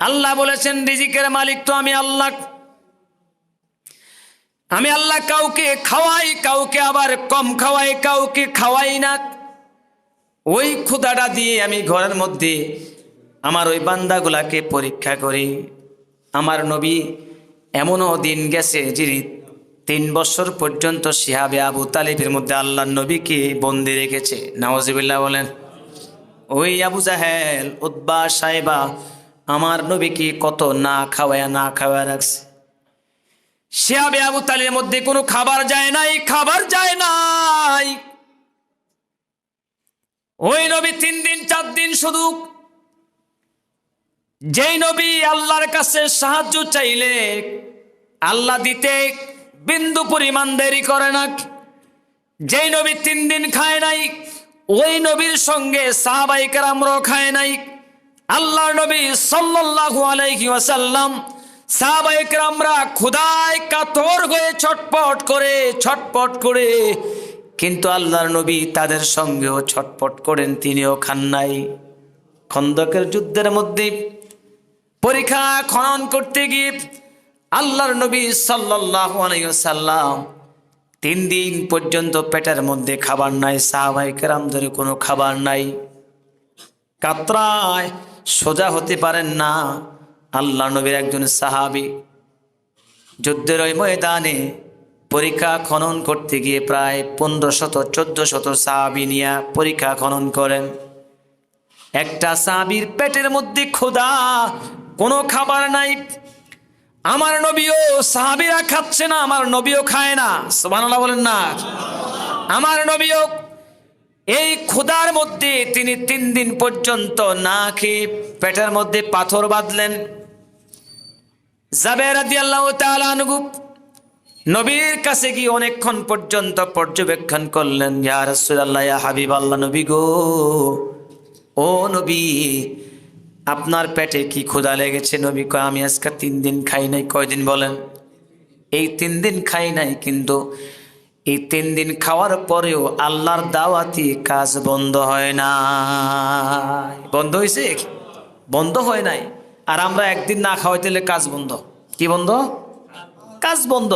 আল্লাহ বলেছেন রিজিকের মালিক তো আমি আল্লাহ। আমি আল্লাহ কাউকে খাওয়াই, কাউকে আবার কম খাওয়াই, কাউকে খাওয়াই না। ওই ক্ষুধাটা দিয়ে আমি ঘরের মধ্যে আমার ওই বান্দাগুলাকে পরীক্ষা করি। আমার নবী এমনও দিন গেছে যিনি 3 বছর পর্যন্ত শিহাবে আবু তালিবের মধ্যে আল্লাহর নবীকে বন্দি রেখেছে। নাউজুবিল্লাহ বলেন। ওই আবু জাহেল, উতবা, সাইবা আমার নবীকে কত না খাওয়ায় রাখছে। শিহাবে আবু তালিবের মধ্যে কোনো খাবার যায় নাই, খাবার যায় নাই। ওই নবী 3 দিন 4 দিন শুধু, যেই নবী আল্লাহর কাছে সাহায্য চাইলে আল্লাহ দিতে বিন্দু পরিমাণ দেরি করে না। যেই নবী 3 দিন খায় নাই, ওই নবীর সঙ্গে সাহাবায়ে কেরামরাও খায় নাই। আল্লাহর নবী সাল্লাল্লাহু আলাইহি ওয়াসাল্লাম, সাহাবায়ে কেরামরা ক্ষুধায় কাতর হয়ে ছটপট করে, কিন্তু আল্লাহর নবী তাদের সঙ্গেও ছটপট করেন, তিনিও খান নাই। খন্দকের যুদ্ধের মধ্যে পরীক্ষা খনন করতে গিয়ে আল্লাহর নবী সাল্লাল্লাহু আলাইহি ওয়াসাল্লাম 3 দিন পর্যন্ত পেটের মধ্যে খাবার নাই, সাহাবায়ে কেরামদের কোনো খাবার নাই। কাতরায় সোজা হতে পারেন না। আল্লাহ নবীর একজন সাহাবী যুদ্ধের ওই ময়দানে পরীক্ষা খনন করতে গিয়ে প্রায় 1500-1400 সাহাবী নিয়ে পরীক্ষা খনন করেন। একটা সাহাবীর পেটের মধ্যে ক্ষুধা, কোনো খাবার নাই। আমার নবীও, সাহাবীরা খাচ্ছে না, আমার নবীও খায় না। সুবহানাল্লাহ বলেন না। আমার নবীও এই ক্ষুধার মধ্যে তিনি 3 দিন পর্যন্ত না খেয়ে পেটের মধ্যে পাথর বাঁধলেন। জাবের রাদিয়াল্লাহু তাআলা আনহু নবীর কাছে গিয়ে অনেকক্ষণ পর্যন্ত পর্যবেক্ষণ করলেন। ইয়া রাসূলুল্লাহ, ইয়া হাবিবাল্লাহ, নবী গো, ও নবী, আপনার পেটে কি ক্ষুধা লেগেছে? নবী কয়, আমি আজকে 3 দিন খাই নাই। কয়দিন বলেন? এই 3 দিন খাই নাই, কিন্তু এই 3 দিন খাওয়ার পরেও আল্লাহর দাওয়াতি কাজ বন্ধ হয় না। বন্ধ হয়েছে? বন্ধ হয় নাই। আর আমরা একদিন না খাওয়াইতে হলে কাজ বন্ধ। কি বন্ধ? কাজ বন্ধ।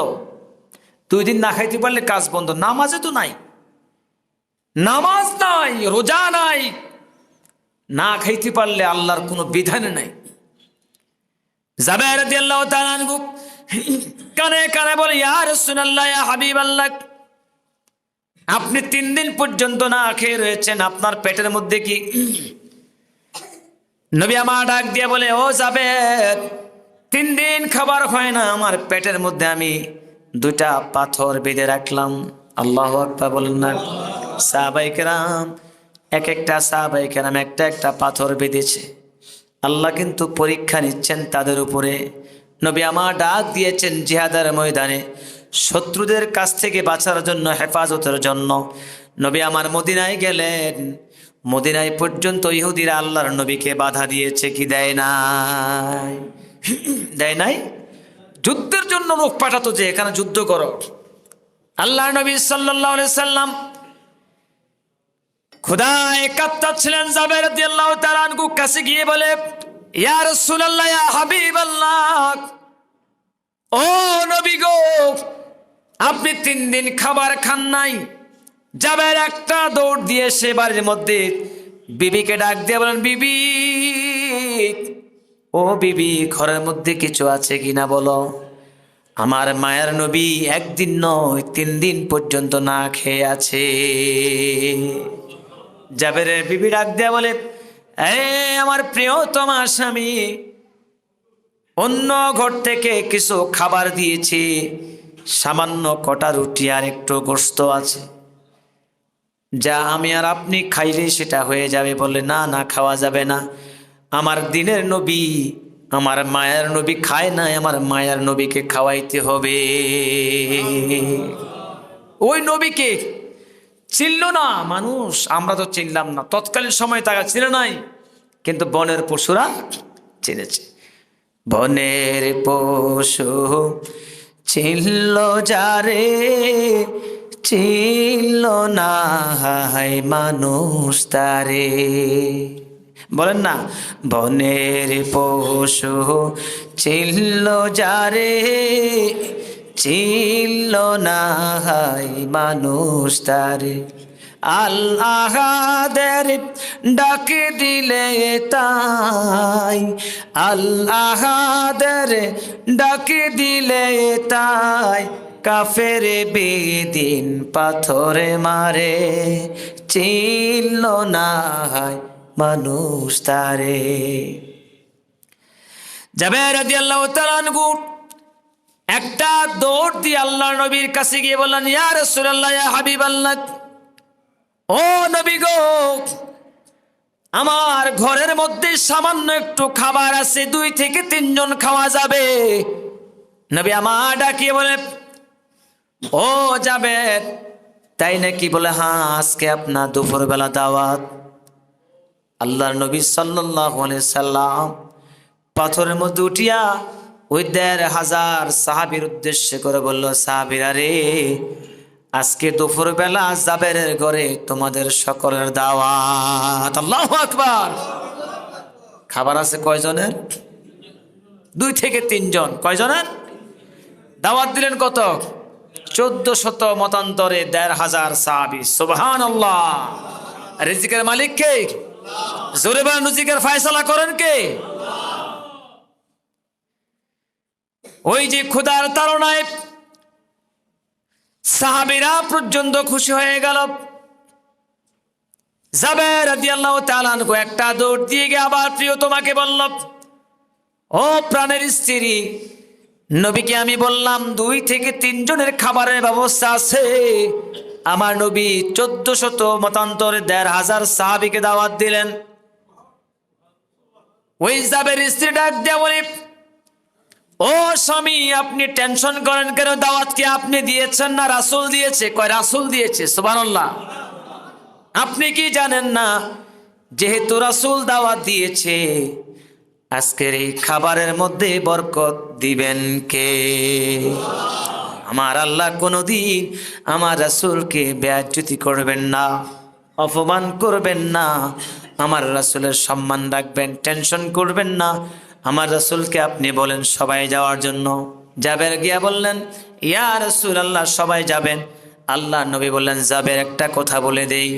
2 দিন না খাইতে পারলে কাজ বন্ধ। নামাজে তো নাই, নামাজ নাই, রোজা নাই, না খাইতে পারলে আল্লাহর কোনো বিধান নাই। জাবের রাদিয়াল্লাহু তাআলা আনহু কানে কানে বলে, ইয়া রাসূলুল্লাহ, ইয়া হাবিবাল্লাহ, আপনি 3 দিন পর্যন্ত না খেয়ে রয়েছেন, আপনার পেটের মধ্যে কি? নবী আমার ডাক দিয়ে বলে, ও জাবের, 3 দিন খাবার হয় না, আমার পেটের মধ্যে আমি 2টা পাথর বেঁধে রাখলাম। আল্লাহু আকবার বলেন না। সাহাবায়ে কেরাম, এক একটা সাহাবায়ে কেরাম একটা পাথর বেঁধেছে। আল্লাহ কিন্তু পরীক্ষা নিচ্ছেন তাদের উপরে। নবী আমার ডাক দিয়েছেন জিহাদের ময়দানে শত্রুদের কাছ থেকে বাঁচার জন্য, হেফাজতের জন্য নবী আমার মদিনায় গেলেন। মদিনায় পর্যন্ত ইহুদিরা আল্লাহর নবীকে বাধা দিয়েছে কি দেয় নাই? দেয় নাই? যুদ্ধের জন্য লোক পাঠাতো যে এখানে যুদ্ধ করো। আল্লাহর নবী সাল্লাল্লাহু আলাইহি সাল্লাম ক্ষুধায় কাঁদতেছিলেন। জাবের রাদিয়াল্লাহু তাআলা আনহু কাছে গিয়ে বলে, ইয়া রাসূলুল্লাহ, ইয়া হাবিবাল্লাহ, ও নবী গো, আপনি 3 দিন খাবার খান নাই। জাবের একটা দৌড় দিয়ে সে বাড়ির মধ্যে বিবিকে ডাক দিয়ে বলেন, বিবি, ও বিবি, ঘরের মধ্যে কিছু আছে কিনা বলো। আমার মায়ের নবী 1 দিন নয় 3 দিন পর্যন্ত না খেয়ে আছে। জাবেরের বিবি ডাক দিয়ে বলে, আমার প্রিয়তমা স্বামী, অন্য ঘর থেকে কিছু খাবার দিয়েছি, সামান্য কটা রুটি আর একটু গোশত আছে, যা আমি আর আপনি খাইলে সেটা হয়ে যাবে। বলে, না না, খাওয়া যাবে না, আমার দিনের নবী, আমার মায়ের নবী খায় না, আমার মায়ের নবীকে খাওয়াইতে হবে। ওই নবীকে চিনল না মানুষ, আমরা তো চিনলাম না। তৎকালীন সময় তারা চিনে নাই, কিন্তু বনের পশুরা চিনেছে। বনের পশু চিনল যারে, চিনল না হায় মানুষ তারে। বলেন না, বনের পশু চিল্ল যারে, চিল্ল না হাই মানুষ তারে। আল্লাহাদের ডাক দিলে তাই, আল্লাহাদের ডাক দিলে তাই, কাফের বেদিন পাথরে মারে, চিল্ল না হয় মানুষ তারে। জাবের রাদিয়াল্লাহু তাআলা আনহু একটা দৌড় দিয়ে আল্লাহর নবীর কাছে গিয়ে বললেন, ইয়া রাসূলুল্লাহ, ইয়া হাবিবাল্লাহ, ও নবী গো, আমার ঘরের মধ্যে সামান্য একটু খাবার আছে, 2 থেকে 3 জন খাওয়া যাবে। নবী আমার ডাকিয়ে বলে, ও জাবের, তাই নাকি? বলে, হ্যাঁ, আজকে আপনার দুপুরবেলা দাওয়াত। আল্লাহর নবী সাল্লাল্লাহু আলাইহি সাল্লাম পাথরের মধ্যে উঠিয়া ওই ১,৫০০ সাহাবীর উদ্দেশ্যে করে বলল, সাহাবীরা রে, আজকে দুপুরবেলা জাবেরের ঘরে তোমাদের সকলের দাওয়াত। আল্লাহু আকবার। খাবার আছে কয়জনের? 2 থেকে 3 জন। কয়জনের দাওয়াত দিলেন? কত? 1400 মতান্তরে ১,৫০০ সাহাবী। সুবহানাল্লাহ। রিজিকের মালিক কে? জোরে বলেন, রিজিকের ফয়সালা করেন কে? ওই যে ক্ষুধার তাড়নায় সাহাবীরা পর্যন্ত খুশি হয়ে গেল। জাবের রাদিয়াল্লাহু তাআলা আনহু একটা দৌড় দিয়ে গিয়ে আবার প্রিয় তোমাকে বলল, ও প্রাণের স্ত্রী, নবীকে আমি বললাম 2 থেকে 3 জনের খাবারের ব্যবস্থা আছে। আমার নবী 1400 মতান্তরে ১,৫০০ সাহাবীকে দাওয়াত দিলেন। ওই জাবের স্ত্রী ডাক দিয়ে বলে, ও স্বামী, আপনি টেনশন করেন কেন? দাওয়াত কি আপনি দিয়েছেন না রাসূল দিয়েছে? কয়, রাসূল দিয়েছে। সুবহানাল্লাহ। আপনি কি জানেন না, যেহেতু রাসূল দাওয়াত দিয়েছে, আজকের এই খাবারের মধ্যে বরকত দিবেন কে? আমার আল্লাহ কোনদিন আমার রাসূলকে বেইজ্জতি করবেন না, অপমান করবেন না। আমার রাসূলের সম্মান রাখবেন, টেনশন করবেন না। আমার রাসূলকে আপনি বলেন সবাই যাওয়ার জন্য। জাবের গিয়া বললেন, ইয়া রাসূলুল্লাহ, সবাই যাবেন। আল্লাহ নবী বললেন, জাবের, একটা কথা বলে দেই,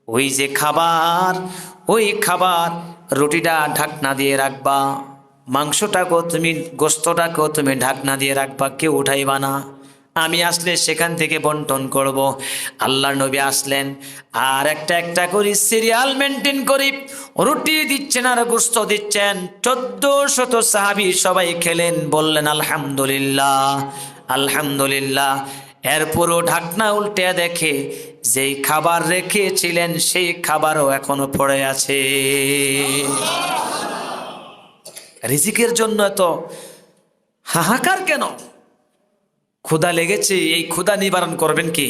ওই যে খাবার, ওই খাবার রুটিটা ঢাকনা দিয়ে রাখবা, মাংসটাকেও তুমি, গোস্তটাকেও তুমি ঢাকনা দিয়ে রাখবা, কেউ উঠাইবা না। আমি আসলে সেখান থেকে বন্টন করব। আল্লাহর নবী আসলেন, আর একটা একটা করে সিরিয়াল মেনটেন করি রুটি দিচ্ছেন আর গোস্ত দিচ্ছেন। 1400 সাহাবী সবাই খেলেন, বললেন আলহামদুলিল্লাহ, আলহামদুলিল্লাহ। এরপরও ঢাকনা উল্টে দেখে যেই খাবার রেখেছিলেন সেই খাবারও এখনো পড়ে আছে। রিজিকের জন্য এত হাহাকার কেন? ক্ষুধা লেগেছে, এই ক্ষুধা নিবারণ করবেন কি?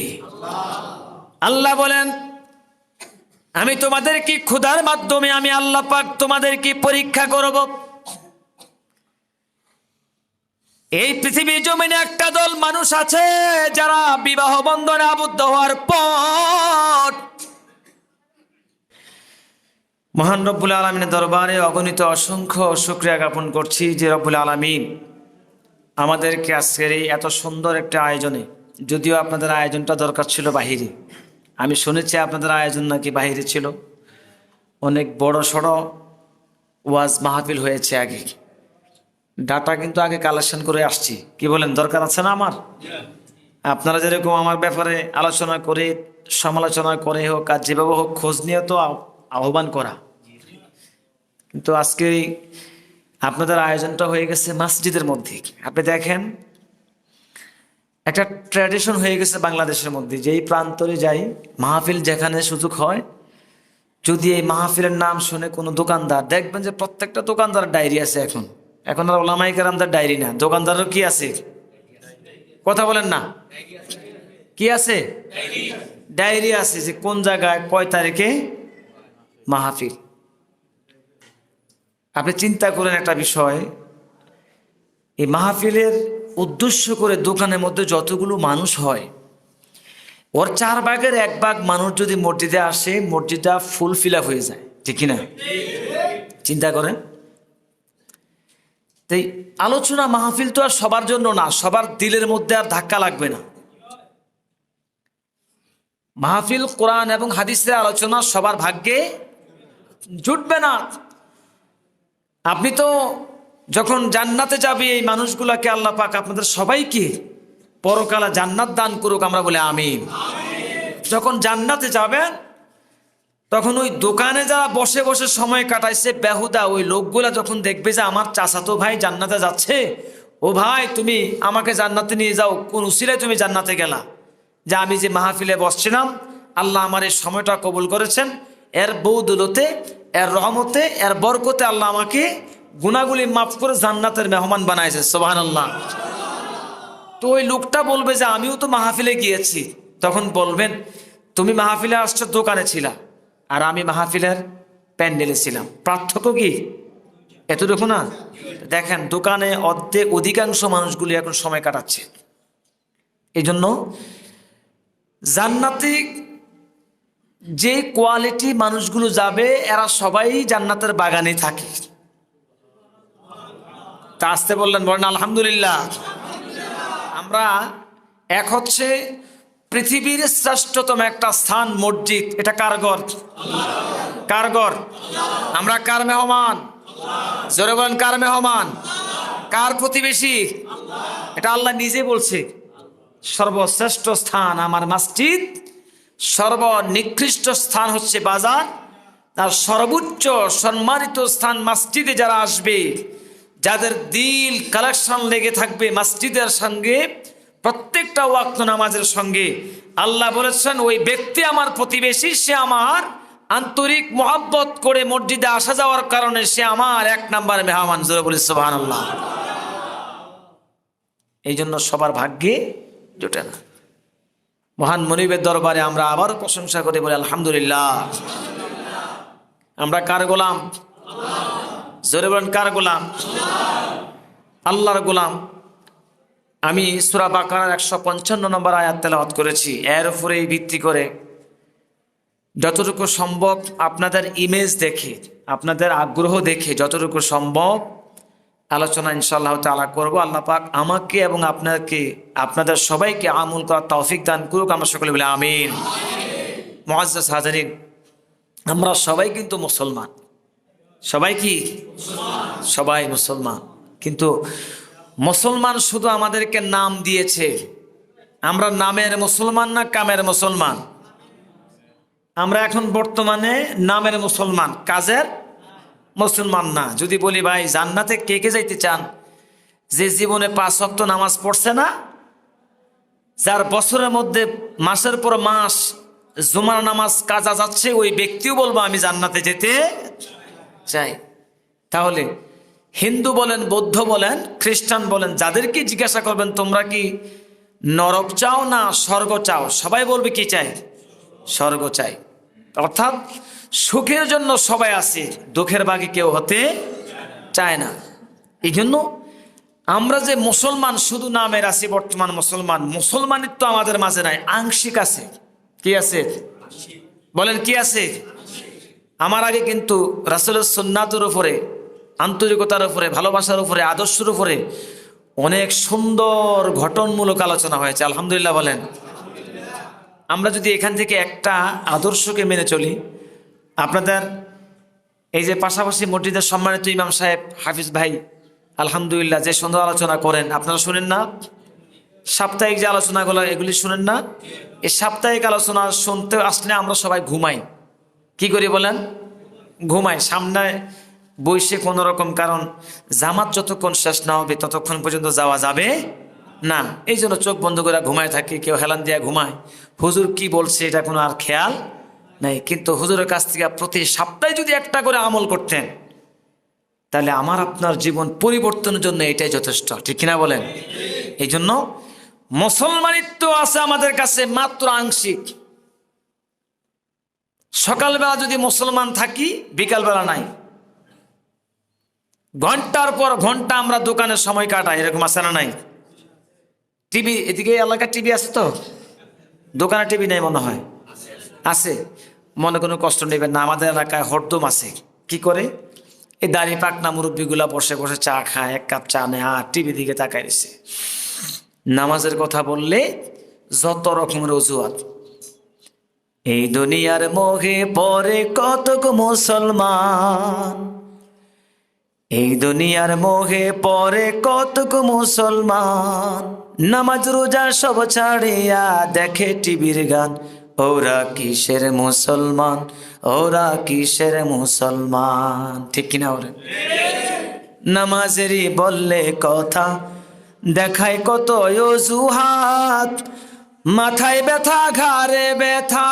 আল্লাহ বলেন, আমি তোমাদের কি ক্ষুধার মাধ্যমে আমি আল্লাহ পাক তোমাদের কি পরীক্ষা করব। এই পৃথিবীর জমিনে একটা দল মানুষ আছে যারা বিবাহ বন্ধনে আবদ্ধ হওয়ার পর মহান রব্বুল আলামিনের দরবারে অগণিত অসংখ্য শুকরিয়া জ্ঞাপন করছি যে রব্বুল আলামিন আমাদেরকে আজকের এই এত সুন্দর একটা আয়োজনে, যদিও আপনাদের আয়োজনটা দরকার ছিল বাহিরে, আমি শুনেছি আপনাদের আয়োজন নাকি বাহিরে ছিল, অনেক বড় সড়ো ওয়াজ মাহফিল হয়েছে আগে, ডাটা কিন্তু আগে কালেকশন করে আসছি। কি বলেন, দরকার আছে না আমার? আপনারা যেরকম আমার ব্যাপারে আলোচনা করে, সমালোচনা করে হোক আর যেভাবে হোক খোঁজ নিয়ে তো আহ্বান করা, কিন্তু আজকে আপনাদের আয়োজনটা হয়ে গেছে মসজিদের মধ্যে। আপনি দেখেন, একটা ট্র্যাডিশন হয়ে গেছে বাংলাদেশের মধ্যে, যেই প্রান্তরে যাই মাহফিল যেখানে সুযোগ হয়, যদি এই মাহফিলের নাম শুনে কোনো দোকানদার, দেখবেন যে প্রত্যেকটা দোকানদার ডায়েরি আছে। এখন আর ওলামায়ে কেরামদের ডায়েরি না, দোকানদারের কি আছে? কথা বলেন না, কি আছে? ডায়েরি আছে, যে কোন জায়গায় কয় তারিখে মাহফিল। আপনি চিন্তা করেন একটা বিষয়, এই মাহফিলের উদ্দেশ্য করে দোকানের মধ্যে যতগুলো মানুষ হয়, ওর 4 ভাগের 1 ভাগ মানুষ যদি মসজিদে আসে, মসজিদটা ফুল ফিল আপ হয়ে যায়। ঠিক কিনা? চিন্তা করেন। তাই আলোচনা মাহফিল তো আর সবার জন্য না, সবার দিলের মধ্যে আর ধাক্কা লাগবে না। মাহফিল কোরআন এবং হাদিসের আলোচনা সবার ভাগ্যে জুটবে না। আপনি তো যখন জান্নাতে যাবে, এই মানুষগুলাকে আল্লাহ পাক আপনাদের সবাইকে পরকালে জান্নাত দান করুক, আমরা বলে আমিন। যখন জান্নাতে যাবেন তখন ওই দোকানে যারা বসে বসে সময় কাটাইছে বেহুদা, ওই লোকগুলা যখন দেখবে যে আমার চাচাতো ভাই জান্নাতে যাচ্ছে, ও ভাই তুমি আমাকে জান্নাতে নিয়ে যাও, কোন উসিলায় তুমি জান্নাতে গেলা? যে আমি যে মাহফিলে বসছিলাম, আল্লাহ আমার এই সময়টা কবুল করেছেন, এর বৌদুলতে, এর রহমতে, এর বরকতে আল্লাহ আমাকে গুনাহগুলি মাফ করে জান্নাতের মেহমান বানাইছে, সুবহানাল্লাহ। তো ওই লোকটা বলবে যে আমিও তো মাহফিলে গিয়েছি। তখন বলবেন তুমি মাহফিলে আসছো, দোকানে ছিলা, আর আমি মাহফিলের প্যান্ডেলে ছিলাম, পার্থক্য কি এতটুকু না? দেখেন দোকানে অধিকাংশ মানুষগুলি এখন সময় কাটাচ্ছে। এই জন্য জান্নাতে যে কোয়ালিটি মানুষগুলো যাবে, এরা সবাই জান্নাতের বাগানে থাকে। তা আসতে বললেন, বলেন আলহামদুলিল্লাহ। আমরা এক হচ্ছে পৃথিবীর শ্রেষ্ঠতম একটা স্থান মসজিদ, এটা কার ঘর? কার ঘর? আমরা কার মেহমান? জোরে বলেন কার মেহমান? কার প্রতিবেশী? এটা আল্লাহ নিজে বলছে, সর্বশ্রেষ্ঠ স্থান আমার মসজিদ, সর্বনিকৃষ্ট স্থান হচ্ছে বাজার, আর সর্বোচ্চ সম্মানিত স্থান মসজিদে যারা আসবে, যাদের দিল কালেকশন লেগে থাকবে মসজিদের সঙ্গে, প্রত্যেকটা ওয়াক্ত নামাজের সঙ্গে, আল্লাহ বলেছেন ওই ব্যক্তি আমার প্রতিবেশী, সে আমার আন্তরিক মোহাব্বত করে মসজিদে আসা যাওয়ার কারণে সে আমার এক নাম্বার মেহমান। জোরে বলি সুবহানাল্লাহ। এই জন্য সবার ভাগ্যে জোটে না। মহান মনিবের দরবারে আমরা আবারও প্রশংসা করে বলি আলহামদুলিল্লাহ। আমরা কার গোলাম? জোরে বলেন কার গোলাম? আল্লাহর গোলাম। আমি সূরা বাকারার 155 নম্বর আয়াত তেলাওয়াত করেছি। এর উপরেই ভিত্তি করে যতটুকু সম্ভব আপনাদের ইমেজ দেখে, আপনাদের আগ্রহ দেখে যতটুকু সম্ভব আলোচনা ইনশাআল্লাহ তাআলা করব। আল্লাহ পাক আমাকে এবং আপনাদের সবাইকে আমল করার তৌফিক দান করুক, আমরা সকলে বলি আমিন। মুআজ্জাজ হাজিরিন, আমরা সবাই কিন্তু মুসলমান। সবাই কি? সবাই মুসলমান। কিন্তু মুসলমান শুধু আমাদেরকে নাম দিয়েছে। আমরা নামের মুসলমান না কামের মুসলমান? আমরা এখন বর্তমানে নামের মুসলমান, কাজের মুসলমান না। যদি বলি ভাই জান্নাতে কে কে যাইতে চান? যে জীবনে 5 ওয়াক্ত নামাজ পড়ছে না, যার বছরের মধ্যে মাসের পর মাস জুমার নামাজ কাজা যাচ্ছে, ওই ব্যক্তিও বলবো আমি জান্নাতে যেতে চাই। তাহলে হিন্দু বলেন, বৌদ্ধ বলেন, খ্রিস্টান বলেন, যাদেরকে জিজ্ঞাসা করবেন তোমরা কি নরক চাও না স্বর্গ চাও, সবাই বলবে কি চাই? স্বর্গ চাই। অর্থাৎ সুখের জন্য সবাই আছে, দুঃখের ভাগে কেউ হতে চায় না। এই জন্য আমরা যে মুসলমান শুধু নামের আছি বর্তমান মুসলমান, মুসলমানিত্ব আমাদের মাঝে নাই, আংশিক আছে। কি আছে? বলেন কি আছে? আমার আগে কিন্তু রাসূলের সুন্নাতের উপরে, আন্তরিকতার উপরে, ভালোবাসার উপরে, আদর্শের উপরে অনেক সুন্দর ঘটনমূলক আলোচনা হয়েছে, আলহামদুলিল্লাহ বলেন। আমরা যদি এখান থেকে একটা আদর্শকে মেনে চলি, আপনাদের এই যে পাশাপাশি মসজিদের সম্মানিত ইমাম সাহেব হাফিজ ভাই আলহামদুলিল্লাহ যে সুন্দর আলোচনা করেন, আপনারা শুনেন না? সাপ্তাহিক যে আলোচনাগুলো এগুলি শুনেন না? এই সাপ্তাহিক আলোচনা শুনতে আসলে আমরা সবাই ঘুমাই। কি করি বলেন? ঘুমাই সামনে বইসে কোনো রকম, কারণ জামাত যতক্ষণ শেষ না হবে ততক্ষণ পর্যন্ত যাওয়া যাবে না। এই জন্য চোখ বন্ধ করে ঘুমায় থাকে, কেউ হেলান দিয়ে ঘুমায়। হুজুর কি বলছে এটা কোনো আর খেয়াল নেই। কিন্তু হুজুরের কাছ থেকে প্রতি সপ্তাহে যদি একটা করে আমল করতেন, তাহলে আমার আপনার জীবন পরিবর্তনের জন্য এটাই যথেষ্ট, ঠিক কিনা বলেন? এই জন্য মুসলমানিত্ব আছে আমাদের কাছে মাত্র আংশিক। সকালবেলা যদি মুসলমান থাকি, বিকালবেলা নাই। ঘন্টার পর ঘন্টা আমরা দোকানে সময় কাটাই, এরকম আছে না নাই? টিভি, এদিকে এলাকায় টিভি আছে তো, দোকানে টিভি নেই মনে হয়, আছে। মনে কোনো কষ্ট নেবেন না, আমাদের এলাকায় হরদম আছে। কি করে? এই দাড়ি পাকনা মুরব্বীগুলা বসে বসে চা খায়, এক কাপ চা নেয় আর টিভি দিকে তাকায় দিছে। নামাজের কথা বললে যত রকমের অজুহাত। এই দুনিয়ার মোহে পরে কতক মুসলমান, এই দুনিয়ার মোহে পরে কতক মুসলমান, নামাজ রোজা সব ছাড়িয়া দেখে টিভির গান, ওরা কিসের মুসলমান, ওরা কিসের মুসলমান। ঠিক কিনা? ওরে নামাজেরই বললে কথা, দেখায় কত অজুহাত, মাথায় ব্যথা ঘাড়ে ব্যথা,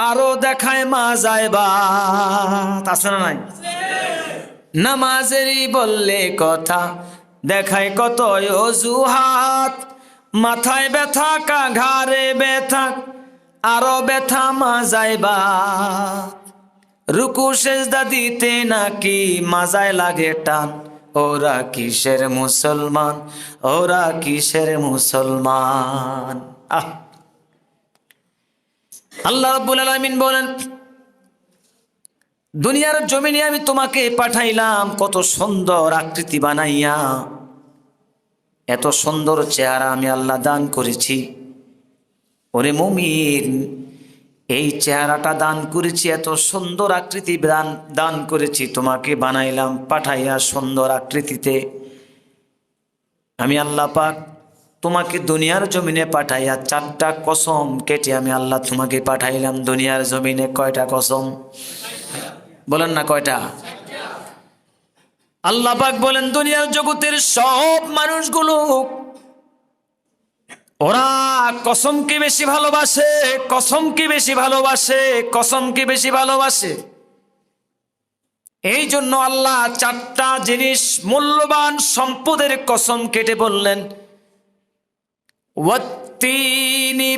আরো দেখায় মাজায় বাত। আছে না নাই? নামাজেরই বললে কথা, দেখায় কত অজুহাত, মাথায় ব্যথা ঘাড়ে ব্যথা, আরো ব্যথা মাজায় বাত। রুকু সেজদা দিতে নাকি মাজায় লাগে টান, ওরা কিসের মুসলমান, ওরা কিসের মুসলমান। আল্লাহ রাব্বুল আলামিন বলেন, দুনিয়ার জমিনে আমি তোমাকে পাঠাইলাম কত সুন্দর আকৃতি বানাইয়া, এত সুন্দর চেহারা আমি আল্লাহ দান করেছি। ওরে মুমিন, এই চেহারাটা দান করেছি, এত সুন্দর আকৃতি দান করেছি, তোমাকে বানাইলাম পাঠাইয়া সুন্দর আকৃতিতে। আমি আল্লাহ পাক তোমাকে দুনিয়ার জমিনে পাঠাইয়া 4টা কসম কেটে আমি আল্লাহ তোমাকে পাঠাইলাম দুনিয়ার জমিনে। কয়টা কসম? বলেন না কয়টা? আল্লাহ পাক বলেন, দুনিয়ার জগতের সব মানুষগুলো ওরা কসমকে বেশি ভালোবাসে, কসমকে বেশি ভালোবাসে, কসমকে বেশি ভালোবাসে। এই জন্য আল্লাহ 4টা জিনিস মূল্যবান সম্পদের কসম কেটে বললেন, ওয়াত্তিনি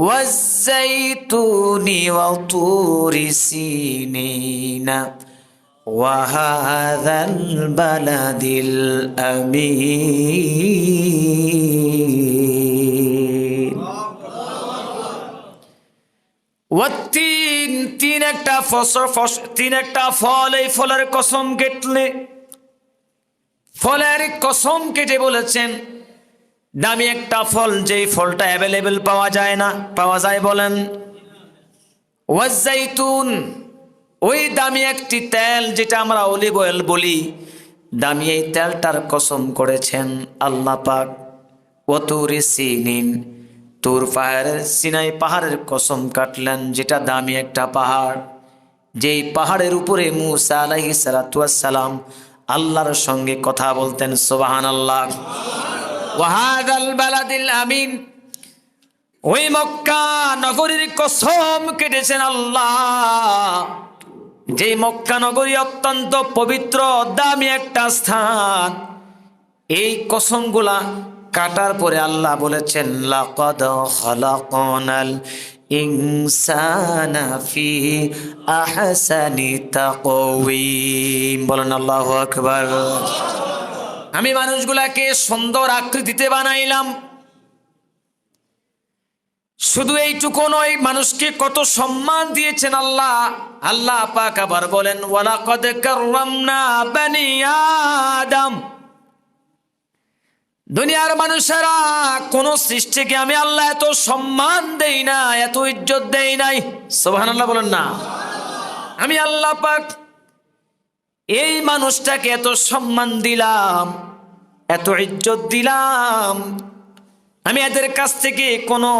ওয়াজ্জাইতুনি ওয়াতুরি সিনিনা ওয়া হাযাল বালাদিল আমিন। ওয়াত্তিন, তিন একটা ফল, এই ফলের কসম কেটলে, ফলের কসম কেটে বলেছেন দামি একটা ফল, যেই ফলটা অ্যাভেলেবেল পাওয়া যায় না। পাওয়া যায়? বলেন। ওয়াজ্জাইতুন, ওই দামি একটি তেল যেটা আমরা অলিভ অয়েল বলি, দামি এই তেলটার কসম করেছেন আল্লাহ পাক। ওয়াতুরি সিনিন, তুর পাহাড়ের, সিনাই পাহাড়ের কসম কাটলেন, যেটা দামি একটা পাহাড়, যেই পাহাড়ের উপরে মূসা আলাইহিস সালাতু ওয়াস সালাম আল্লাহর সঙ্গে কথা বলতেন। সুবহানাল্লাহ। ওয়া হাযাল বালাদিল আমিন, ওই মক্কা নগরীর কসম কেটেছেন আল্লাহ, যে মক্কা নগরী অত্যন্ত পবিত্র দামি একটা স্থান। এই কসমগুলা কাটার পরে আল্লাহ বলেছেন, লাকাদ খালাকনাল ইনসানা ফি আহসানি তাকওয়িম। বলেন আল্লাহু আকবার। আমি মানুষগুলাকে সুন্দর আকৃতিতে বানাইলাম। শুধু এইটুকু নয়, মানুষকে কত সম্মান দিয়েছেন আল্লাহ। আল্লাহ পাক আবার বলেন, ওয়ালাকাদ কাররামনা বানি আদম। দুনিয়ার মানুষেরা কোন সৃষ্টিকে আমি আল্লাহ এত সম্মান দেই না, এত ইজ্জত দেই নাই। সুবহানাল্লাহ বলেন না। আমি আল্লাহ পাক এই মানুষটাকে এত সম্মান দিলাম, এত ইজ্জত দিলাম। আমি এদের কাছ থেকে কোনো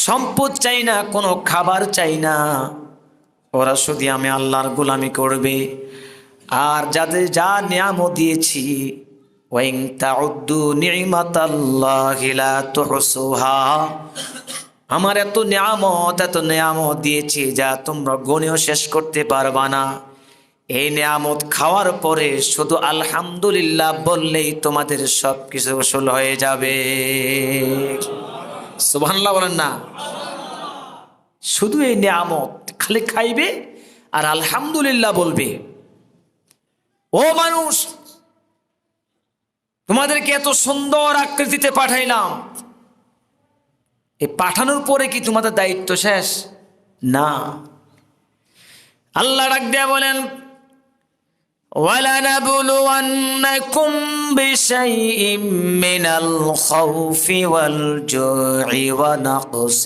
সম্পদ চাই না, কোনো খাবার চাই না। ওরা শুধু আমি আল্লাহর গোলামি করবে। আর যাদের যা নিয়ামত দিয়েছি, ওয়াইন তাউদ্দু নি'মাতাল্লাহি লা তুহসুহা, আমার এত নিয়ামত দিয়েছি যা তোমরা গণেও শেষ করতে পারবা না। এই নিয়ামত খাওয়ার পরে শুধু আলহামদুলিল্লাহ বললেই তোমাদের সব কিছু উসুল হয়ে যাবে। সুবহানাল্লাহ বলেন না। শুধু এই নিয়ামত খালি খাইবে আর আলহামদুলিল্লাহ বলবে। ও মানুষ, তোমাদেরকে এত সুন্দর আকৃতিতে পাঠাইলাম, এই পাঠানোর পরে কি তোমাদের দায়িত্ব শেষ? না। আল্লাহ ডাক দিয়া বলেন, وَلَنَبْلُوَنَّكُمْ بِشَيْءٍ مِّنَ الْخَوْفِ وَالْجُوعِ وَنَقْصٍ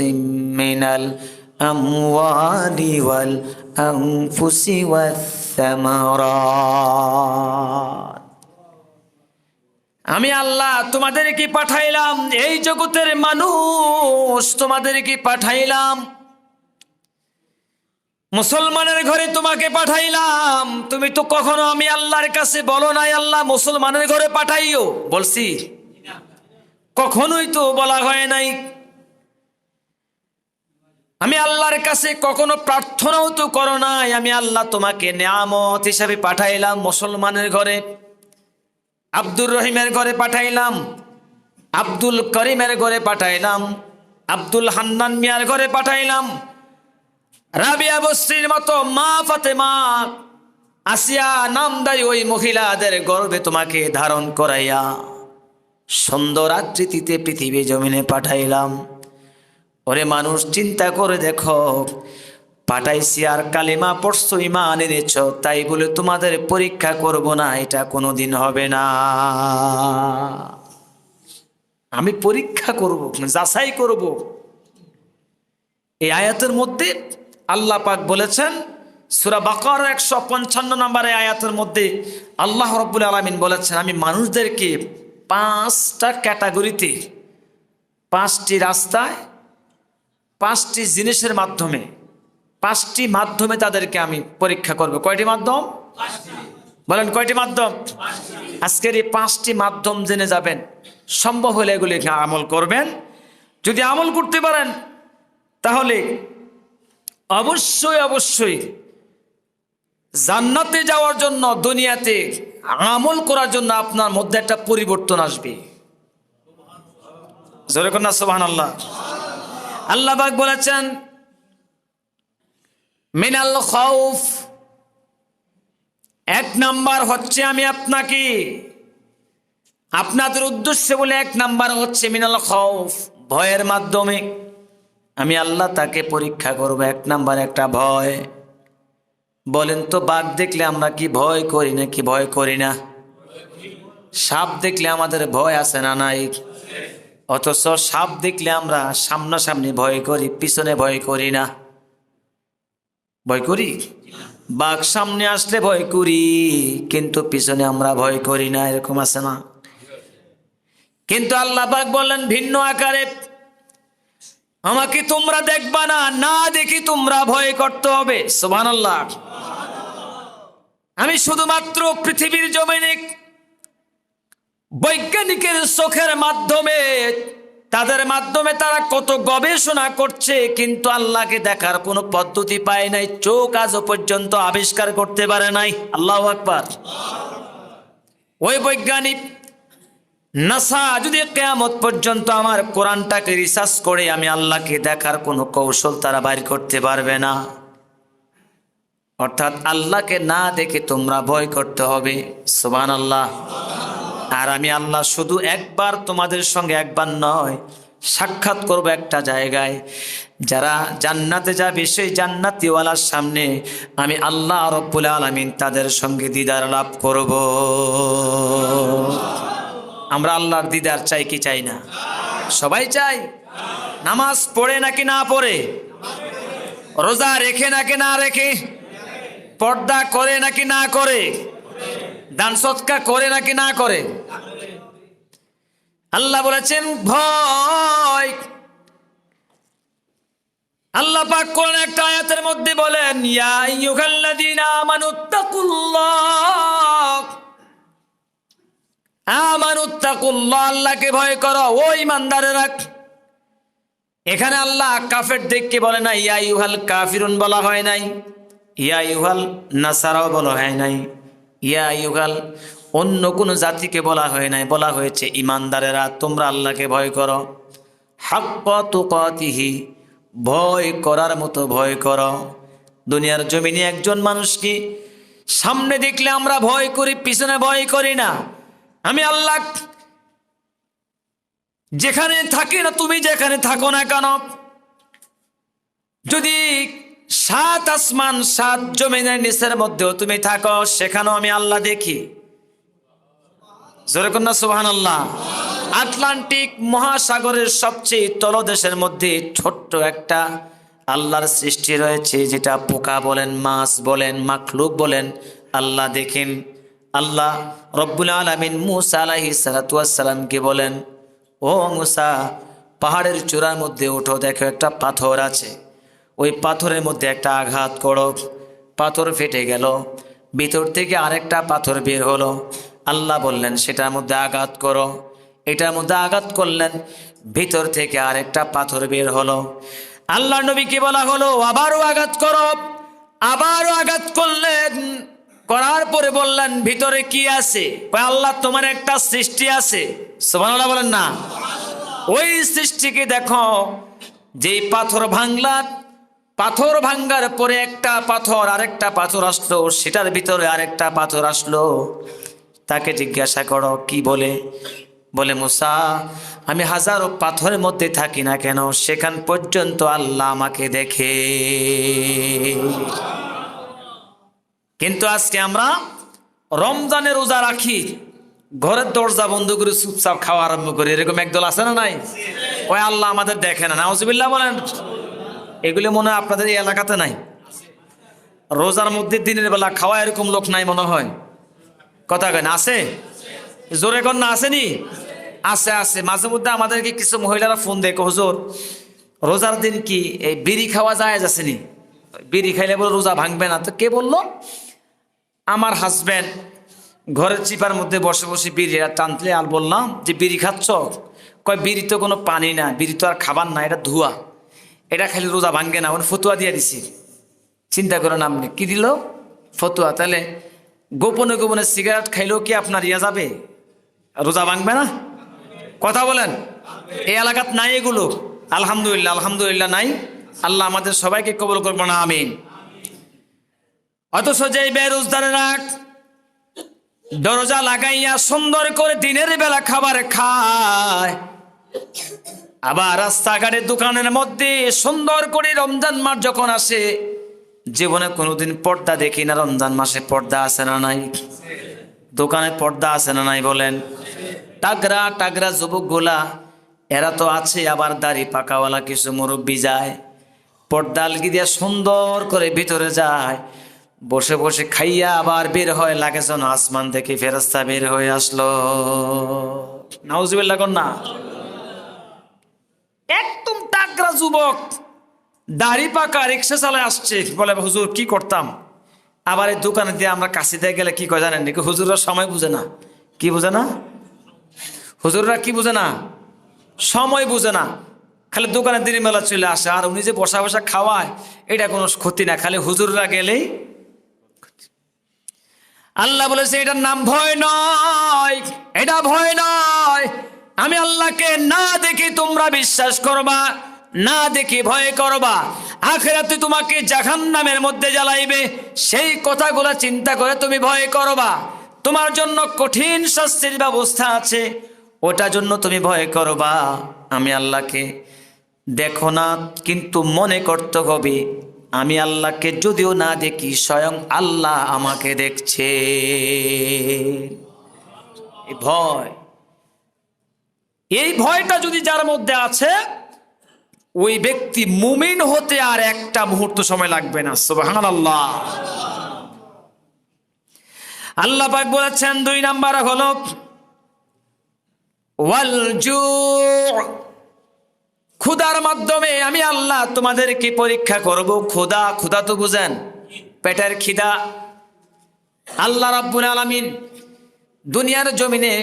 مِّنَ الْأَمْوَالِ وَالْأَنفُسِ وَالثَّمَرَاتِ। আমি আল্লাহ তোমাদেরকে পাঠাইলাম, এই জগতের মানুষ তোমাদেরকে পাঠাইলাম, মুসলমানের ঘরে তোমাকে পাঠাইলাম। তুমি তো কখনো আমি আল্লাহর কাছে বলো নাই আল্লাহ মুসলমানের ঘরে পাঠাইও, বলছি? কখনোই তো বলা হয় নাই। আমি আল্লাহর কাছে কখনো প্রার্থনাও তো করো নাই, আমি আল্লাহ তোমাকে নেয়ামত হিসাবে পাঠাইলাম মুসলমানের ঘরে। আব্দুর রহিমের ঘরে পাঠাইলাম, আব্দুল করিমের ঘরে পাঠাইলাম, আব্দুল হান্নান মিয়ার ঘরে পাঠাইলাম, রাবিয়া বস্রির মতো মা ফাতেমা, আসিয়া নামদারি ওই মহিলাদের গর্ভে তোমাকে ধারণ করাইয়া সুন্দর আকৃতিতে পৃথিবী জমিনে পাঠাইলাম। ওরে মানুষ, চিন্তা করে দেখো, পাঠাইছি আর কালিমা পড়ছো, ঈমান এনেছ, তাই বলে তোমাদের পরীক্ষা করব না, এটা কোনোদিন হবে না। আমি পরীক্ষা করব, যাচাই করব। এই আয়াতের মধ্যে আল্লাহ পাক বলেছেন, সূরা বাকারার 155 নম্বর আয়াতের মধ্যে আল্লাহ রাব্বুল আলামিন বলেছেন, আমি মানুষদেরকে 5টা ক্যাটাগরিতে, 5টি রাস্তায়, 5টি জিনিসের মাধ্যমে, 5টি মাধ্যমে তাদেরকে আমি পরীক্ষা করব। কয়টি মাধ্যম? বলেন, কয়টি মাধ্যম? আজকের এই 5টি মাধ্যম জেনে যাবেন, সম্ভব হলে এগুলি আমল করবেন। যদি আমল করতে পারেন তাহলে অবশ্যই অবশ্যই জান্নাতে যাওয়ার জন্য, দুনিয়াতে আমল করার জন্য আপনার মধ্যে একটা পরিবর্তন আসবে। জোরে কন্যা সুবহানাল্লাহ। আল্লাহ পাক বলেছেন, মিনাল খাউফ, 1 নাম্বার হচ্ছে আমি আপনাকে, আপনাদের উদ্দেশ্যে বলে 1 নাম্বার হচ্ছে মিনাল খাউফ, ভয়ের মাধ্যমে আমি আল্লাহ তাকে পরীক্ষা করব। 1 নাম্বার একটা ভয়। বলেন তো, বাঘ দেখলে আমরা কি ভয় করি না কি ভয় করি না? সাপ দেখলে আমাদের ভয় আছে না নাই? অথচ সাপ দেখলে আমরা সামনাসামনি ভয় করি, পিছনে ভয় করি না। ভয় করি? বাঘ সামনে আসলে ভয় করি, কিন্তু পিছনে আমরা ভয় করি না, এরকম আছে না? কিন্তু আল্লাহ পাক বললেন ভিন্ন আকারে, আমাকে তোমরা দেখবা না, না দেখি তোমরা ভয় করতে হবে। সুবহানাল্লাহ। আমি শুধুমাত্র পৃথিবীর জমিনে বৈজ্ঞানিকের চোখের মাধ্যমে, তাদের মাধ্যমে তারা কত গবেষণা করছে, কিন্তু আল্লাহকে দেখার কোনো পদ্ধতি পায় নাই, চোখ আজও পর্যন্ত আবিষ্কার করতে পারে নাই। আল্লাহু আকবার। ওই বৈজ্ঞানিক নাসা যদি কিয়ামত পর্যন্ত আমার কোরআনটাকে রিসার্চ করে আমি আল্লাহকে দেখার কোনো কৌশল তারা বাইর করতে পারবে না। অর্থাৎ আল্লাহকে না দেখে তোমরা ভয় করতে হবে। সুবহানাল্লাহ। আর আমি আল্লাহ শুধু একবার তোমাদের সঙ্গে, একবার নয়, সাক্ষাৎ করব একটা জায়গায়। যারা জান্নাতে যাবে সেই জান্নাতিওয়ালার সামনে আমি আল্লাহ রাব্বুল আলামিন তাদের সঙ্গে দিদার লাভ করব। আমরা আল্লাহর দিদার চাই কি চাই না? সবাই চাই। নামাজ পড়ে নাকি না পড়ে, রোজা রেখে নাকি না রেখে, পর্দা করে নাকি না করে, দান সদকা করে নাকি না করে, আল্লাহ বলেছেন ভয়। আল্লাহ পাক কোন একটা আয়াতের মধ্যে বলেন, ইয়া আইয়ুহাল্লাযীনা আমানুত্তাকুল্লাহ, আমানুত্তাকুল্লাহ, আল্লাহকে ভয় করো ও ঈমানদারেরা। এখানে আল্লাহ কাফেরদেরকে বলে না, ইয়া আইয়ুহাল কাফিরুন বলা হয় নাই, ইয়া আইয়ুহাল নাসারাও বলা হয় নাই, ইয়া আইয়ুহাল অন্য কোন জাতিকে বলা হয় নাই, বলা হয়েছে ঈমানদারেরা তোমরা আল্লাহকে ভয় করো। হাক্কা তুকাতিহি, ভয় করার মতো ভয় করো। দুনিয়ার জমিনে একজন মানুষকে সামনে দেখলে আমরা ভয় করি, পিছনে ভয় করি না। আমি আল্লাহ যেখানে থাকি না, তুমি যেখানে থাকো না কেন, যদি সাত আসমান সাত জমিনের নিচের মধ্যেও তুমি থাকো, সেখানেও আমি আল্লাহ দেখি। জোরে কন্যা সুবহানাল্লাহ। আটলান্টিক মহাসাগরের সবচেয়ে তলদেশের মধ্যে ছোট্ট একটা আল্লাহর সৃষ্টি রয়েছে, যেটা পোকা বলেন, মাছ বলেন, মাখলুক বলেন, আল্লাহ দেখেন। আল্লাহ রব্বুল আলামিন মূসা আলাইহিস সালাতু ওয়াস সালামকে বলেন, ও মূসা, পাহাড়ের চূড়ার মধ্যে উঠো, দেখো একটা পাথর আছে, ওই পাথরের মধ্যে একটা আঘাত করো। পাথর ফেটে গেল, ভিতর থেকে আরেকটা পাথর বের হলো। আল্লাহ বললেন সেটার মধ্যে আঘাত করো। এটার মধ্যে আঘাত করলেন, ভিতর থেকে আরেকটা পাথর বের হলো। আল্লাহ নবীকে বলা হলো আবারও আঘাত করো। আবারও আঘাত করলেন, করার পরে বললেন ভিতরে কি আছে? কয় আল্লাহ তোমার একটা সৃষ্টি আছে। সুবহানাল্লাহ বলেন না। ওই সৃষ্টিকে দেখো, যেই পাথর ভাঙলাম, পাথর ভাঙ্গার পরে একটা পাথর আরেকটা পাথর আসলো, সেটার ভিতরে আরেকটা পাথর আসলো। তাকে জিজ্ঞাসা করো কি বলে? বলে মূসা, আমি হাজারো পাথরের মধ্যে থাকি না কেন, সেখান পর্যন্ত আল্লাহ আমাকে দেখে। কিন্তু আজকে আমরা রমজানে রোজা রাখি, ঘরের দরজা বন্ধ করে চুপচাপ খাওয়া আরম্ভ করি, এরকম একদল আছে না নাই? ওই আল্লাহ আমাদের দেখে না, নাউজুবিল্লাহ বলেন। এগুলি মনে হয় আপনাদের এই এলাকাতে নাই। রোজার মধ্যে দিনের বেলা খাওয়া এরকম লোক নাই মনে হয়। কথা কেন আছে? জোরে কর না, আসেনি? আছে আছে। মাঝে মধ্যে আমাদেরকে কিছু মহিলারা ফোন দেয়, হুজুর রোজার দিন কি এই বিড়ি খাওয়া যায় আসেনি? বিড়ি খাইলে বলে রোজা ভাঙবে না। তো কে বললো? আমার হাজব্যান্ড ঘরের চিপার মধ্যে বসে বসে বিড়ি টানলে, আর বললাম যে বিড়ি খাচ্ছ? কয় বিড়ি তো কোনো পানি না, বিড়ি তো আর খাবার না, এটা ধোঁয়া, এটা খাইলে রোজা ভাঙবে না। মানে ফতুয়া দিয়ে দিছি। চিন্তা করেন আপনি, কি দিল? ফতুয়া। তাহলে গোপনে গোপনে সিগারেট খাইলেও কি আপনার ইয়া যাবে? রোজা ভাঙবে না? কথা বলেন। এই এলাকাত নাই এগুলো, আলহামদুলিল্লাহ, আলহামদুলিল্লাহ নাই। আল্লাহ আমাদের সবাইকে কবুল করবো না, আমিন। অথচ যে বেরোজগারেরা দরজা লাগাইয়া সুন্দর করে দিনের বেলা খাবার খায়, আবার রাস্তাঘাটের দোকানের মধ্যে সুন্দর করে রমজান মাস যখন আসে, জীবনে কোনোদিন পর্দা দেখি না। রমজান মাসে পর্দা আছে না নাই? দোকানে পর্দা আছে না নাই বলেন? টাগরা টাগরা যুবক গোলা এরা তো আছে, আবার দাড়ি পাকাওয়ালা কিছু মুরব্বী যায়, পর্দা আলগি দিয়া সুন্দর করে ভিতরে যায়, বসে বসে খাইয়া আবার বের হয়, লাগে যেন আসমান থেকে ফেরেশতা বের হয়ে আসলো। নাউজুবিল্লাহ কর না। একদম টাগরা যুবক, দাড়ি পাকা, রিক্সা চালায় আসছে, বলে হুজুর কি করতাম? আবার এই দোকানে দিয়ে আমরা কাছে দিয়ে গেলে কি কয় জানেন নাকি? হুজুররা সময় বুঝে না। কি বুঝে না? হুজুররা কি বুঝে না? সময় বুঝে না। খালি দোকানের দিনের মেলা চলে আসে, আর উনি যে বসা বসা খাওয়ায় এটা কোনো ক্ষতি না, খালি হুজুররা গেলেই। আল্লাহ বলেছে এটার নাম ভয় নয়, এটা ভয় নয়। আমি আল্লাহকে না দেখে তোমরা বিশ্বাস করবা, না দেখে ভয় করবা, আখিরাতে তোমাকে জাহান্নামের মধ্যে জ্বালাইবে, সেই কথাগুলো চিন্তা করে তুমি ভয় করবা। তোমার জন্য কঠিন শাস্তির ব্যবস্থা আছে, ওটার জন্য তুমি ভয় করবা। আমি আল্লাহকে দেখো না, কিন্তু মনে করতে হবে আমি আল্লাহকে যদিও না দেখি, স্বয়ং আল্লাহ আমাকে দেখছে। এই ভয়, এই ভয়টা যদি যার মধ্যে আছে, ওই ব্যক্তি মুমিন হতে আর একটা মুহূর্ত সময় লাগবে না। সুবহানাল্লাহ। আল্লাহ পাক বলেছেন 2 নাম্বার হলো ওয়াল জু', ক্ষুধার মাধ্যমে আমি আল্লাহ তোমাদেরকে পরীক্ষা করব। ক্ষুধা, ক্ষুধা তো বুঝেন, পেটের খিদা। আল্লাহ রাব্বুল আলামিন দুনিয়ার জমিনে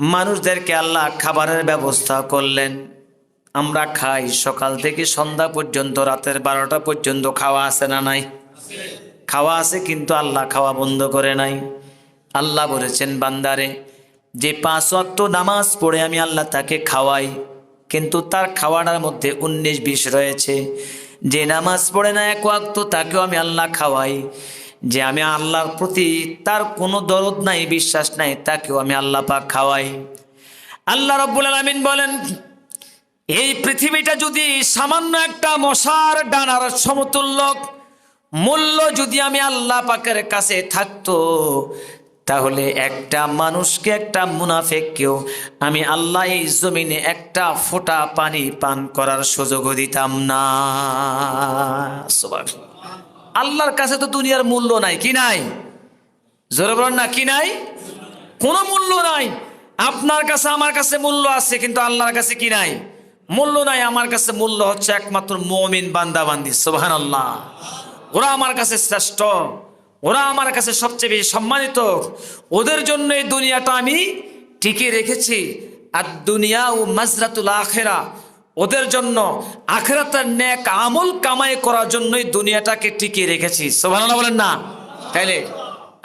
মানুষদেরকে আল্লাহ খাবারের ব্যবস্থা করলেন। আমরা খাই সকাল থেকে সন্ধ্যা পর্যন্ত, রাতের 12টা পর্যন্ত খাওয়া আছে না নাই? খাওয়া আছে, কিন্তু আল্লাহ খাওয়া বন্ধ করে নাই। আল্লাহ বলেছেন বান্দারে যে 5 ওয়াক্ত নামাজ পড়ে আমি আল্লাহ তাকে খাওয়াই, কিন্তু তার খাওয়াটার মধ্যে 19-20 রয়েছে। যে নামাজ পড়ে না 1 ওয়াক্ত, তাকেও আমি আল্লাহ খাওয়াই। যে আমি আল্লাহর প্রতি তার কোনো দরদ নাই, বিশ্বাস নাই, তাকেও আমি আল্লাহ পাক খাওয়াই। আল্লাহ রাব্বুল আলামিন বলেন এই পৃথিবীটা যদি সামান্য একটা মশার ডানার সমতুল্য মূল্য যদি আমি আল্লাহ পাকের কাছে থাকতো, তাহলে একটা মানুষকে, একটা মুনাফিককেও আমি আল্লাহ এই জমিনে একটা ফোঁটা পানি পান করার সুযোগও দিতাম না। সুবহানাল্লাহ। আল্লাহর কাছে তো দুনিয়ার মূল্য নাই, কি নাই? জোরে বলেন না, কি নাই? কোনো মূল্য নাই। আপনার কাছে আমার কাছে মূল্য আছে, কিন্তু আল্লাহর কাছে কি নাই? মূল্য নাই। আমার কাছে মূল্য হচ্ছে একমাত্র মুমিন বান্দা বান্দি। সুবহানাল্লাহ। ওরা আমার কাছে শ্রেষ্ঠ, ওরা আমার কাছে সবচেয়ে বেশি সম্মানিত। ওদের জন্য এই দুনিয়াটা আমি টিকে রেখেছি। আর দুনিয়া ও মাজরাতুল আখিরা, ওদের জন্য আখিরাতের নেক আমল কামাই করার জন্যই দুনিয়াটাকে টিকিয়ে রেখেছি। সুবহানাল্লাহ বলেন না? তাইলে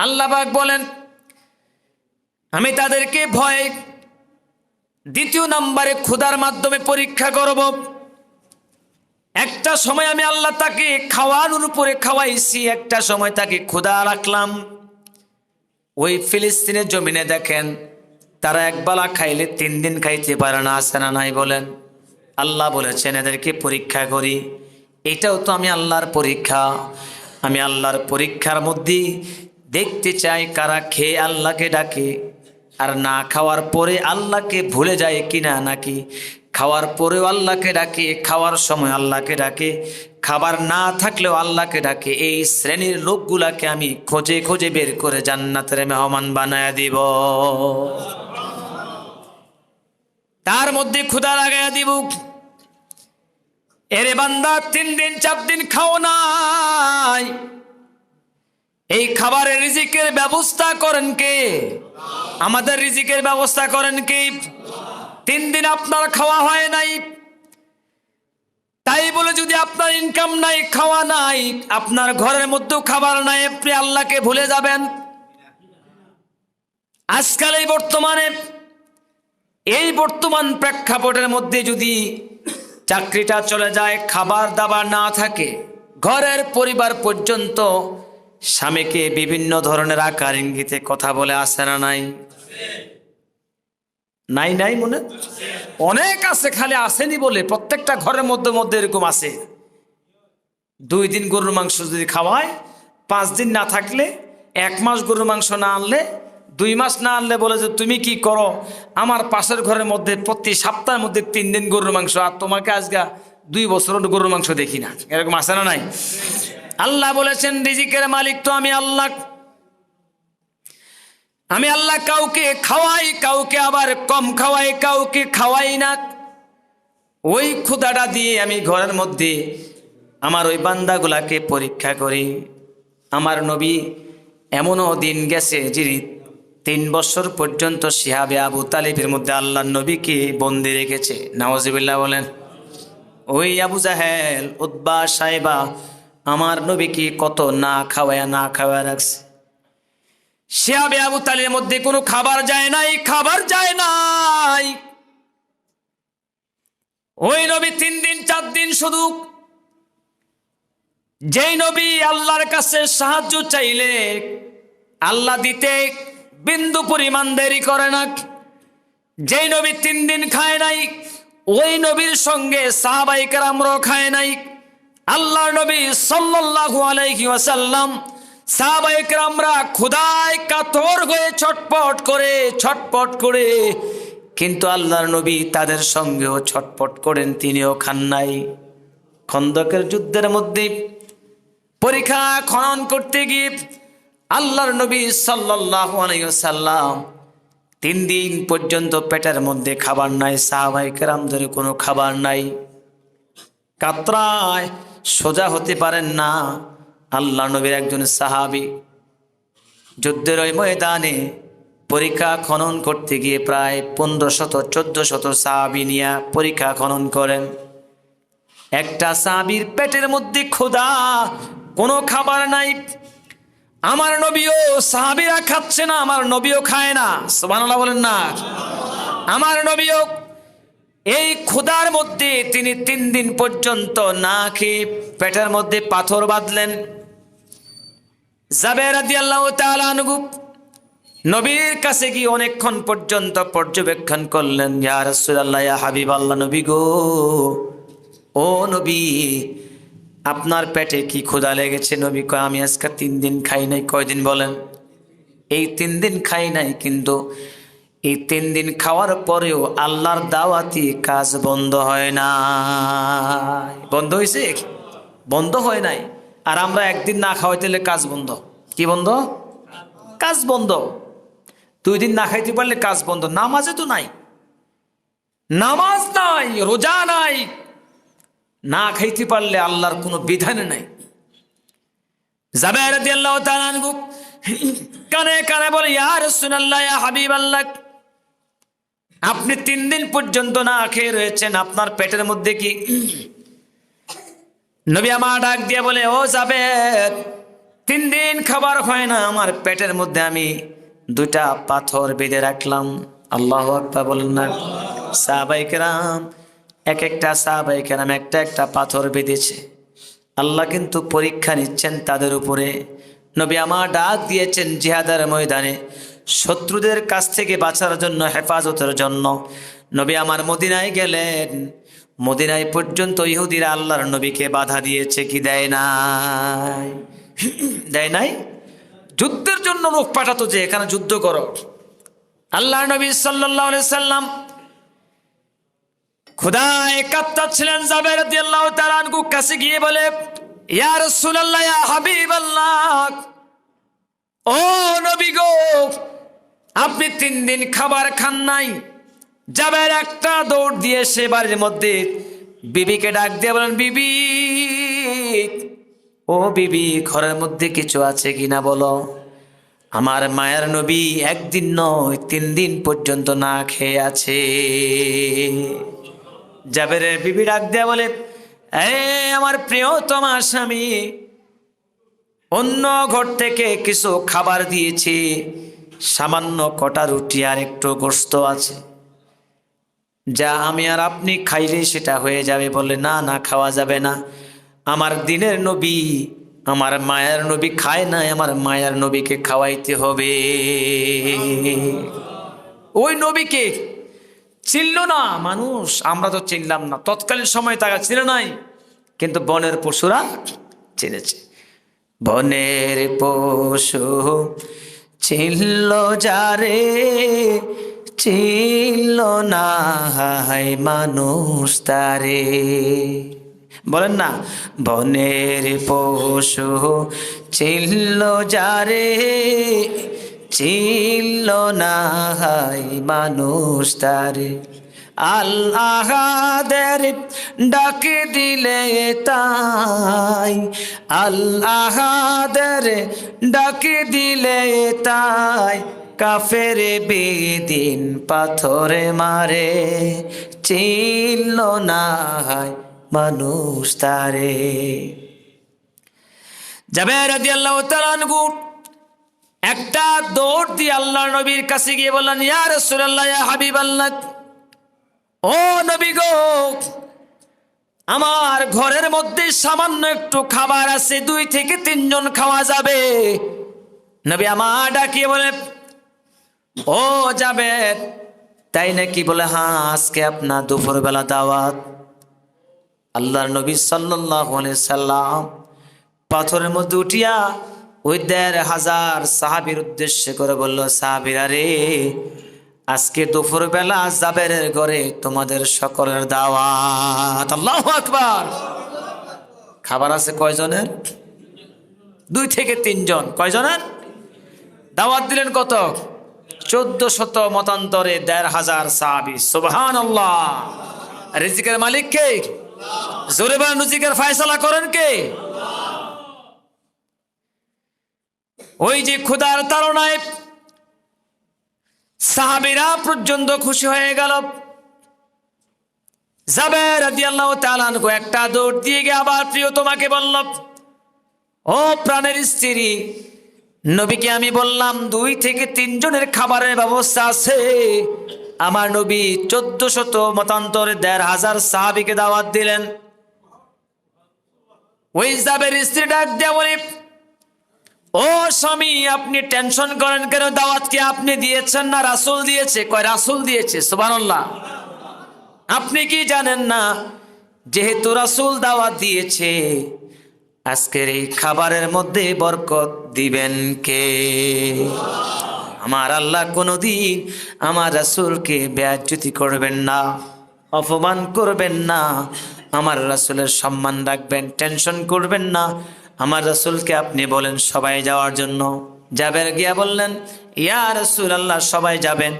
আল্লাহ পাক বলেন, আমি তাদেরকে ভয় দ্বিতীয় নম্বরে ক্ষুধার মাধ্যমে পরীক্ষা করব। একটা সময় আমি আল্লাহ তাকে খাওয়ানোর উপরে খাওয়াইছি, একটা সময় তাকে ক্ষুধা রাখলাম। ওই ফিলিস্তিনের জমিনে দেখেন, তারা একবেলা খাইলে 3 দিন খাইতে পারে না, আছে না নাই বলেন? আল্লাহ বলেছেন এদেরকে পরীক্ষা করি। এটাও তো আমি আল্লাহর পরীক্ষা। আমি আল্লাহর পরীক্ষার মধ্যে দেখতে চাই কারা খেয়ে আল্লাহকে ডাকে আর না খাওয়ার পরে আল্লাহকে ভুলে যায় কিনা, নাকি খাওয়ার পরেও আল্লাহকে ডাকে, খাওয়ার সময় আল্লাহকে ডাকে, খাবার না থাকলেও আল্লাহকে ডাকে। এই শ্রেণীর লোকগুলাকে আমি খোঁজে খোঁজে বের করে জান্নাতের মেহমান বানায় দিব। তার মধ্যে ক্ষুধা লাগাইয়া দিব। এরে বান্দা, 3 দিন 4 দিন খাও নাই, এই খাবারের রিজিকের ব্যবস্থা করেন কে? আমাদের রিজিকের ব্যবস্থা করেন কে? 3 দিন আপনার খাওয়া হয় নাই, তাই বলে যদি আপনার ইনকাম নাই, খাওয়া নাই, আপনার ঘরের মধ্যেও খাবার নাই, আপনি আল্লাহকে ভুলে যাবেন? আজকাল এই বর্তমান প্রেক্ষাপটের মধ্যে যদি চাকরিটা চলে যায়, খাবার দাবার না থাকে, ঘরের পরিবার পর্যন্ত স্বামীকে বিভিন্ন ধরনের আকার ইঙ্গিতে কথা বলে, আসে না নাই? নাই নাই মনে অনেক আছে, খালি আসেনি বলে। প্রত্যেকটা ঘরের মধ্যে মধ্যে এরকম আছে। 2 দিন গরুর মাংস যদি খাওয়ায়, 5 দিন না থাকলে, 1 মাস গরুর মাংস না আনলে, 2 মাস না আনলে বলে যে তুমি কি করো, আমার পাশের ঘরের মধ্যে প্রতি সপ্তাহের মধ্যে 3 দিন গরুর মাংস, আর তোমাকে আজকে 2 বছর গরুর মাংস দেখি না। এরকম আছে না নাই? আল্লাহ বলেছেন রিজিকের মালিক তো আমি আল্লাহ। আমি আল্লাহ কাউকে খাওয়াই, কাউকে আবার কম খাওয়াই, কাউকে খাওয়াই না। ওই ক্ষুধাটা দিয়ে আমি ঘরের মধ্যে আমার ওই বান্দাগুলাকে পরীক্ষা করি। আমার নবী এমনও দিন গেছে যিনি 3 বছর পর্যন্ত শিহাবে আবু তালিবের মধ্যে আল্লাহর নবীকে বন্দি রেখেছে। নাউজুবিল্লাহ বলেন। ওই আবু জাহেল, উতবা, সাইবা আমার নবীকে কত না খাওয়ায় রাখছে। শিহাবে আবু তালিবের মধ্যে কোনো খাবার যায় নাই, খাবার যায় নাই। ওই নবী 3 দিন 4 দিন শুধু, যেই নবী আল্লাহর কাছে সাহায্য চাইলে আল্লাহ দিতে বিন্দু পরিমাণ দেরি করে না। যেই নবী 3 দিন খায় নাই, ওই নবীর সঙ্গে সাহাবায়ে কেরামরাও খায় নাই। আল্লাহর নবী সাল্লাল্লাহু আলাইহি ওয়াসাল্লাম, সাহাবায়ে কেরামরা ক্ষুধায় কাতর হয়ে ছটপট করে, কিন্তু আল্লাহর নবী তাদের সঙ্গেও ছটপট করেন, তিনিও খান নাই। খন্দকের যুদ্ধের মধ্যে পরীক্ষা খনন করতে গিয়ে আল্লাহর নবী সাল্লাল্লাহু আলাইহি ওয়াসাল্লাম 3 দিন পর্যন্ত পেটের মধ্যে খাবার নাই, সাহাবায়ে কেরামদের কোনো খাবার নাই, কাতরায় সোজা হতে পারেন না। আল্লাহ নবীর একজন সাহাবী যুদ্ধের ওই ময়দানে পরীক্ষা খনন করতে গিয়ে প্রায় 1500-1400 সাহাবী নিয়ে পরীক্ষা খনন করেন। একটা সাহাবীর পেটের মধ্যে ক্ষুধা, কোনো খাবার নাই। আমার নবীও, সাহাবীরা খাচ্ছে না, আমার নবীও খায় না। সুবহানাল্লাহ বলেন না? আমার নবীও এই ক্ষুধার মধ্যে তিনি 3 দিন পর্যন্ত না খেয়ে পেটের মধ্যে পাথর বাঁধলেন। জাবের রাদিয়াল্লাহু তাআলা আনহু নবীর কাছে গিয়ে অনেকক্ষণ পর্যন্ত পর্যবেক্ষণ করলেন। ইয়া রাসূলুল্লাহ, ইয়া হাবিবাল্লাহ, নবী গো, ও নবী, আপনার পেটে কি ক্ষুধা লেগেছে? নবী কয়, আমি আজকে 3 দিন খাই নাই। কয়দিন বলেন? এই 3 দিন খাই নাই, কিন্তু এই 3 দিন খাওয়ার পরেও আল্লাহর দাওয়াতি কাজ বন্ধ হয় না। বন্ধ হয়েছে? বন্ধ হয় নাই। আর আমরা একদিন না খাওয়াইতে হলে কাজ বন্ধ। কি বন্ধ? কাজ বন্ধ। 2 দিন না খাইতে পারলে কাজ বন্ধ। নামাজে তো নাই, নামাজ নাই, রোজা নাই, না খাইতে পারলে আল্লাহর কোনো বিধানে নাই। জাবের রাদিয়াল্লাহু তাআলা আনহু কানে কানে বলে, ইয়া রাসূলুল্লাহ, ইয়া হাবিবাল্লাহ, আপনি 3 দিন পর্যন্ত না খেয়ে রয়েছেন, আপনার পেটের মধ্যে কি? নবী আমার ডাক দিয়ে বলে, ও জাবের, 3 দিন খাবার হয় না, আমার পেটের মধ্যে আমি 2টা পাথর বেঁধে রাখলাম। আল্লাহু আকবার বলেন না? সাহাবায়ে কেরাম, এক একটা সাহাবায়ে কেরাম একটা একটা পাথর বেঁধেছে। আল্লাহ কিন্তু পরীক্ষা নিচ্ছেন তাদের উপরে। নবী আমার ডাক দিয়েছেন জিহাদের ময়দানে শত্রুদের কাছ থেকে বাঁচার জন্য, হেফাজতের জন্য নবী আমার মদিনায় গেলেন। মদিনায় পর্যন্ত ইহুদিরা আল্লাহর নবীকে বাধা দিয়েছে কি দেয় নাই? দেয় নাই? যুদ্ধের জন্য লোক পাঠাতো যে এখানে যুদ্ধ করো। আল্লাহর নবী সাল্লাল্লাহু আলাইহি সাল্লাম খোদায় কাঁদতেছিলেন। জাবের রাদিয়াল্লাহু তাআলা আনহু কাছে গিয়ে বলে, ইয়া রাসূলুল্লাহ, ইয়া হাবিবাল্লাহ, ও নবী গো, আপনি 3 দিন খাবার খান নাই। জাবের একটা দৌড় দিয়ে সে বাড়ির মধ্যে বিবিকে ডাক দিয়ে বলেন, বিবি, ও বিবি, ঘরের মধ্যে কিছু আছে কিনা বলো। আমার মায়ের নবী 1 দিন নয় 3 দিন পর্যন্ত না খেয়ে আছে। জাবেরের বিবি ডাক দিয়ে বলে, আমার প্রিয়তমা স্বামী, অন্য ঘর থেকে কিছু খাবার দিয়েছি, সামান্য কটা রুটি আর একটু গোশত আছে, যা আমি আর আপনি খাইলে সেটা হয়ে যাবে। বলে, না না, খাওয়া যাবে না, আমার দিনের নবী, আমার মায়ের নবী খায় না, আমার মায়ের নবীকে খাওয়াইতে হবে। ওই নবীকে চিনল না মানুষ, আমরা তো চিনলাম না, তৎকালীন সময় তারা চিনে নাই, কিন্তু বনের পশুরা চিনেছে। বনের পশু চিনল যারে, চিনল না হায় মানুষ তারে। বলেন না, বনের পশু চিনল যারে, চিনল না হায় মানুষ তারে। আল্লাহাদের ডাক দিলে তাই, আল্লাহাদের ডাক দিলে তাই, কাফের বেদিন পাথরে মারে, চিনল না হায় মানুষ তারে। জাবের রাদিয়াল্লাহু তাআলা আনহু একটা দৌড় দিয়ে আল্লাহর নবীর কাছে গিয়ে বললেন, ইয়া রাসূলুল্লাহ, ইয়া হাবিবাল্লাহ, ও নবী গো, আমার ঘরের মধ্যে সামান্য একটু খাবার আছে, 2 থেকে 3 জন খাওয়া যাবে। নবী আমার ডাকিয়ে বলে, ও জাবের, তাই নাকি? বলে, হ্যাঁ, আজকে আপনার দুপুরবেলা দাওয়াত। আল্লাহর নবী সাল্লাল্লাহু আলাইহি সাল্লাম পাথরের মধ্যে উঠিয়া ওই 1,500 সাহাবীর উদ্দেশ্যে করে বলল, সাহাবীরা রে, আজকে দুপুরবেলা জাবেরের ঘরে তোমাদের সকলের দাওয়াত। আল্লাহু আকবার। খাবার আছে কয়জনের? 2 থেকে 3 জন। কয়জনের দাওয়াত দিলেন? কত? 1400 মতান্তরে 1,500 সাহাবী। সুবহানাল্লাহ। রিজিকের মালিক কে? জোরে বলেন, রিজিকের ফয়সালা করেন কে? ওই যে ক্ষুধার তাড়নায় সাহাবীরা পর্যন্ত খুশি হয়ে গেল। জাবের রাদিয়াল্লাহু তাআলা আনহু একটা দৌড় দিয়ে গিয়ে আবার প্রিয় তোমাকে বলল, ও প্রাণের স্ত্রী, নবীকে আমি বললাম 2 থেকে 3 জনের খাবারের ব্যবস্থা আছে। আমার নবী 1400 মতান্তরে 1,500 সাহাবীকে দাওয়াত দিলেন। ওই জাবের স্ত্রী ডাক দিয়ে বলে, ও স্বামী, আপনি টেনশন করেন কেন? দাওয়াত কি আপনি দিয়েছেন না রাসূল দিয়েছে? কয় রাসূল দিয়েছে। সুবহানাল্লাহ। আপনি কি জানেন না, যেহেতু রাসূল দাওয়াত দিয়েছে, আজকের এই খাবারের মধ্যে বরকত দিবেন কে? আমার আল্লাহ কোনোদিন আমার রাসূলকে বেইজ্জতি করবেন না, অপমান করবেন না। আমার রাসূলের সম্মান রাখবেন, টেনশন করবেন না। আমার রাসূলকে আপনি বলেন সবাই যাওয়ার জন্য। জাবের গিয়া বললেন, ইয়া রাসূলুল্লাহ, সবাই যাবেন।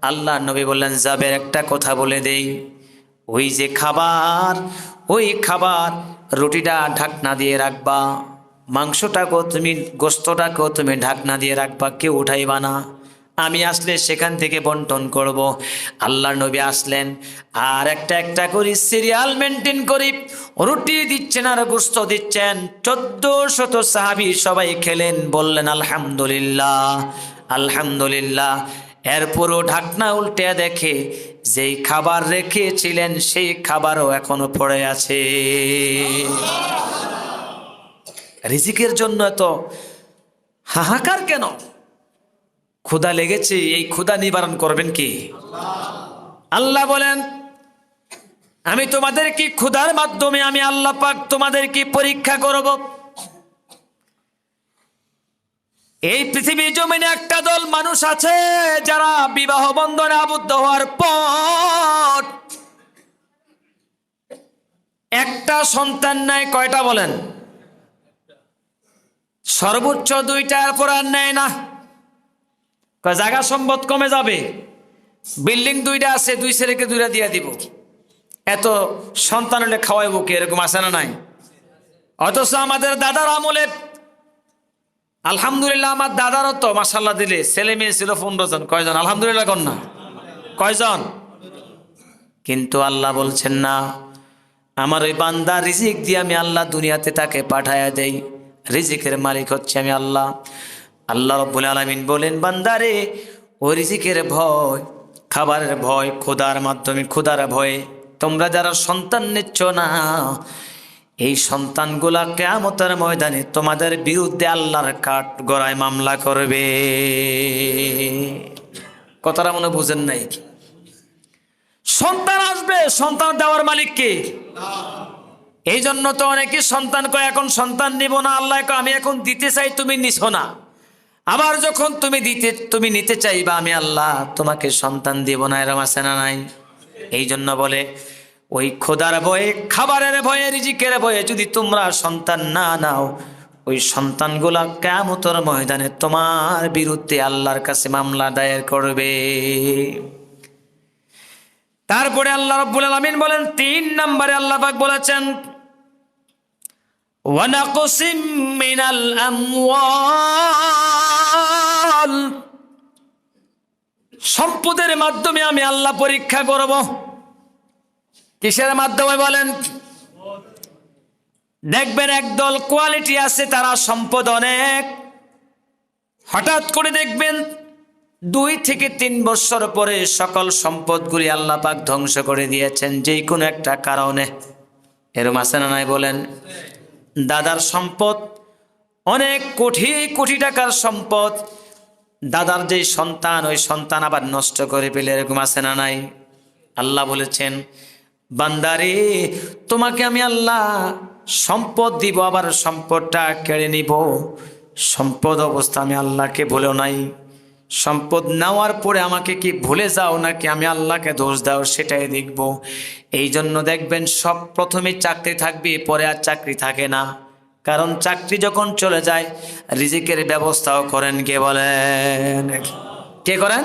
আল্লাহ নবী বললেন, জাবের একটা কথা বলে দেই, ওই যে খাবার, ওই খাবার রুটিটা ঢাকনা দিয়ে রাখবা, মাংসটাকেও তুমি, গোস্তটাকেও তুমি ঢাকনা দিয়ে রাখবা, কেউ উঠাইবা না। আমি আসলে সেখান থেকে বন্টন করব। আল্লাহর নবী আসলেন, আর একটা একটা করে সিরিয়াল মেনটেন করি রুটি দিচ্ছেন আর গোস্ত দিচ্ছেন। 1400 সাহাবী সবাই খেলেন, বললেন আলহামদুলিল্লাহ, আলহামদুলিল্লাহ। এরপরও ঢাকনা উল্টে দেখে যেই খাবার রেখেছিলেন সেই খাবারও এখনো পড়ে আছে। রিজিকের জন্য এত হাহাকার কেন? ক্ষুধা লেগেছে, এই ক্ষুধা নিবারণ করবেন কি? আল্লাহ বলেন, আমি তোমাদের কি ক্ষুধার মাধ্যমে আমি আল্লাহ পাক তোমাদের কি পরীক্ষা করব। এই পৃথিবীর জমিনে একটা দল মানুষ আছে যারা বিবাহ বন্ধনে আবদ্ধ হওয়ার পর একটা সন্তান নেয়। কয়টা বলেন? সর্বোচ্চ 2টার পর আর নেয় না। জায়গা সম্পদ কমে যাবে, বিল্ডিং 2টা আছে, 2 ছেলেকে 2টা দিয়ে দিব, এত সন্তান হলে খাওয়াইব কি? এরকম আছে না নাই? অথচ আমাদের দাদার আমলে, আলহামদুলিল্লাহ, আমার দাদারও তো মাশাআল্লাহ দিলে ছেলে মেয়ে ছিল 15 জন। কয়জন? আলহামদুলিল্লাহ কন্যা কয়জন? কিন্তু আল্লাহ বলছেন না, আমার ওই বান্দা রিজিক দিয়ে আমি আল্লাহ দুনিয়াতে তাকে পাঠায়া দেই। রিজিকের মালিক হচ্ছে আমি আল্লাহ। আল্লাহ রাব্বুল আলামিন বলেন, বান্দারে, ওই রিজিকের ভয়, খাবারের ভয়, ক্ষুধার মাধ্যমে, ক্ষুধার ভয়ে তোমরা যারা সন্তান নিচ্ছ না, এই সন্তানগুলা কিয়ামতের ময়দানে তোমাদের বিরুদ্ধে আল্লাহর কাঠ গড়ায় মামলা করবে। কথাটা মনে বুঝেন নাই? সন্তান আসবে, সন্তান দেওয়ার মালিক কে? এই জন্য তো অনেকে সন্তান কয় এখন সন্তান নিব না। আল্লাহ কয় আমি এখন দিতে চাই, তুমি নিছো না। আবার যখন তুমি নিতে চাইবা, আমি আল্লাহ তোমাকে সন্তান দিব না। এরম আছে না নাই? এই জন্য বলে, ওই খোদার ভয়ে, খাবারের ভয়ে, রিজিকের ভয়ে যদি তোমরা সন্তান না নাও, ওই সন্তানগুলা কিয়ামতের ময়দানে তোমার বিরুদ্ধে আল্লাহর কাছে মামলা দায়ের করবে। তারপরে আল্লাহ রাব্বুল আলামিন বলেন, 3 নম্বরে আল্লাহ পাক বলেছেন, ওয়া নাকসিম মিনাল আমওয়াল, সম্পদের মাধ্যমে আমি আল্লাহ পরীক্ষা করব। কিসের মাধ্যমে বলেন? দেখবেন একদল কোয়ালিটি আছে, তারা সম্পদ অনেক, হঠাৎ করে দেখবেন 2 থেকে 3 বছর পরে সকল সম্পদগুলি আল্লাহ পাক ধ্বংস করে দিয়েছেন যে কোনো একটা কারণে। এরকম আছে না নাই বলেন? দাদার সম্পদ অনেক, কোটি কোটি টাকার সম্পদ, দাদার যে সন্তান, ওই সন্তান আবার নষ্ট করে ফেলে। এরকম আছে না নাই? আল্লাহ বলেছেন, বান্দারে, তোমাকে আমি আল্লাহ সম্পদ দিব, আবার সম্পদটা কেড়ে নিব। সম্পদ অবস্থা আমি আল্লাহকে ভুলেও নাই। সম্পদ নেওয়ার পরে আমাকে কি ভুলে যাও নাকি আমি আল্লাহকে দোষ দাও, সেটাই দেখব। এই জন্য দেখবেন সব প্রথমে চাকরি থাকবে, পরে আর চাকরি থাকে না। কারণ চাকরি যখন চলে যায়, রিজিকের ব্যবস্থাও করেন কে বলেন? কে করেন?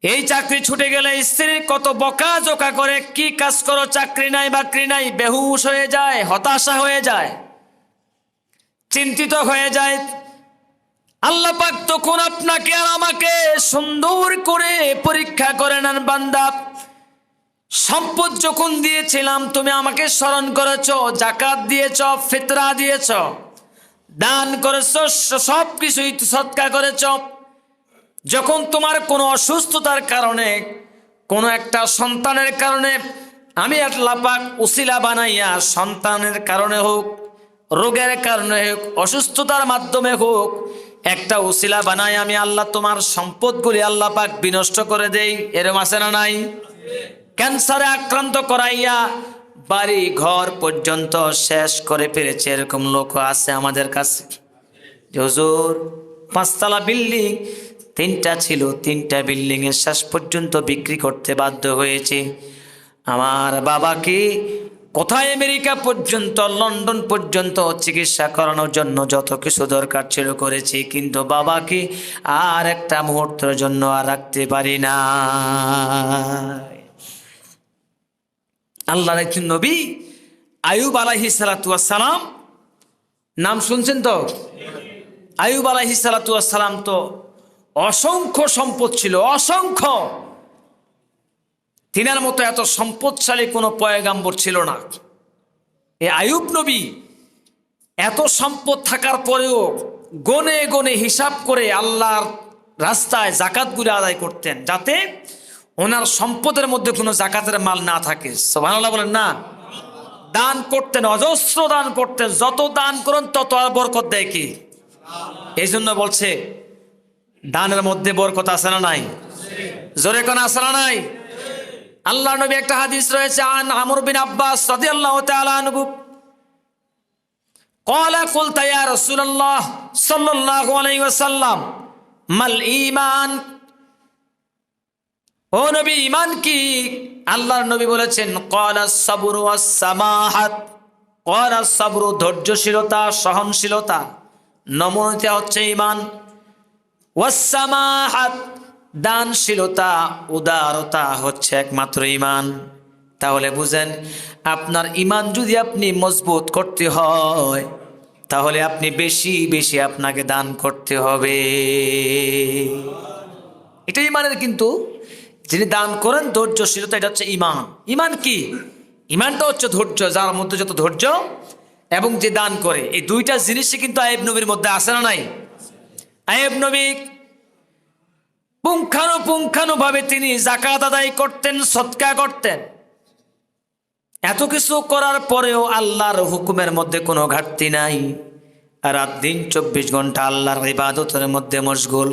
এই চাকরি ছুটে গেলে স্ত্রী কত বকা জোকা করে, কি কাজ করো, চাকরি নাই, বাকরি নাই, বেহুশ হয়ে যায়, হতাশা হয়ে যায়, চিন্তিত হয়ে যায়। আল্লাহ পাক তখন আপনাকে আর আমাকে সুন্দর করে পরীক্ষা করে নেন, বান্দা, সম্পদ যখন দিয়েছিলাম তুমি আমাকে স্মরণ করেছো, যাকাত দিয়েছ, ফিতরা দিয়েছ, দান করেছ, সব কিছুই সদকা করেছ। যখন তোমার কোনো অসুস্থতার কারণে, কোনো একটা সন্তানের কারণে, আমি আল্লাহ পাক উসিলা বানাইয়া, সন্তানের কারণে হোক রোগের কারণে হোক, অসুস্থতার মাধ্যমে হোক, একটা উসিলা বানাই আমি আল্লাহ তোমার সম্পদগুলি আল্লাহ পাক বিনষ্ট করে দেই, এরম আছে না নাই? ক্যান্সারে আক্রান্ত করাইয়া বাড়ি ঘর পর্যন্ত শেষ করে ফেলেছে, এরকম লোক আছে আমাদের কাছে। হুজুর 5 তলা বিল্ডিং, 3টা ছিল, 3টা বিল্ডিং এর শেষ পর্যন্ত বিক্রি করতে বাধ্য হয়েছে। আমার বাবাকে কোথায় আমেরিকা পর্যন্ত, লন্ডন পর্যন্ত চিকিৎসা করানোর জন্য যত কিছু দরকার ছিল করেছি, কিন্তু বাবাকে আর একটা মুহূর্তের জন্য আর রাখতে পারি না। আল্লাহর একজন নবী আইয়ুব আলাইহিস সালাতু ওয়াস সালাম, নাম শুনছেন তো? আইয়ুব আলাইহিস সালাতু ওয়াস সালাম তো অসংখ্য সম্পদ ছিল, অসংখ্য। তিনার মতো এত সম্পদশালী কোনো পয়গাম্বর ছিল না। এই আইয়ুব নবী এত সম্পদ থাকার পরেও গনে গনে হিসাব করে আল্লাহর রাস্তায় জাকাতগুলো আদায় করতেন, যাতে ওনার সম্পদের মধ্যে কোনো জাকাতের মাল না থাকে। সুবহানাল্লাহ বলেন না? দান করতেন, অজস্র দান করতেন, যত দান করেন তত আর বরকত দেয় কি? এই জন্য বলছে দানের মধ্যে বরকত আছে না নাই? জোরে কোন আছে না নাই? আল্লাহ নবী একটা হাদিস রয়েছে, আন আমর বিন আব্বাস রাদিয়াল্লাহু তাআলা আনহু قال قلت يا رسول الله صلى الله عليه وسلم মাল ঈমান, ও নবী ঈমান কি? আল্লাহর নবী বলেছেন ক্বালা সাবরু ওয়াস সামাহাত, ক্বালা সাবরু ধৈর্যশীলতা, সহনশীলতা, নম্রতা হচ্ছে ঈমান। ওয়াস সামাহাত দানশীলতা, উদারতা হচ্ছে একমাত্র ঈমান। তাহলে বুঝেন, আপনার ঈমান যদি আপনি মজবুত করতে হয়, তাহলে আপনি বেশি বেশি আপনাকে দান করতে হবে। এটা ঈমানের, কিন্তু যিনি দান করেন ধৈর্যশীলতা, এটা হচ্ছে ঈমান। ঈমান কি? ঈমানটা হচ্ছে ধৈর্য, যার মধ্যে যত ধৈর্য, এবং যে দান করে, এই দুইটা জিনিসই কিন্তু আইয়ুব নবীর মধ্যে আছে না নাই? আইয়ুব নবী পুঙ্খানুপুঙ্খানুভাবে তিনি যাকাত আদায় করতেন, সদকা করতেন। এত কিছু করার পরেও আল্লাহর হুকুমের মধ্যে কোনো ঘাটতি নাই। রাত দিন 24 ঘন্টা আল্লাহর ইবাদতের মধ্যে মশগুল।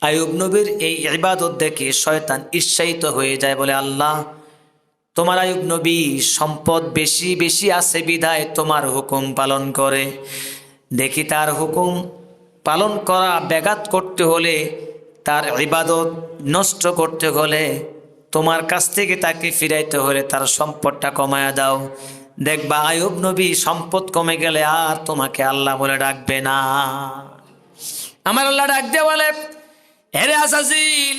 আইয়ুব নবীর এই ইবাদত দেখে শয়তান ঈর্ষায়িত হয়ে যায়, বলে আল্লাহ তোমার আইয়ুব নবী সম্পদ বেশি বেশি আছে বিধায় তোমার হুকুম পালন করে, দেখি তার হুকুম পালন করা ব্যাঘাত করতে হলে, তার ইবাদত নষ্ট করতে হলে, তোমার কাছ থেকে তাকে ফিরাইতে হলে তার সম্পদটা কমায়া দাও। দেখবা আইয়ুব নবী সম্পদ কমে গেলে আর তোমাকে আল্লাহ বলে ডাকবে না। আমার আল্লাহ ডাক দিয়ে বলে, হেরে আজাজিল,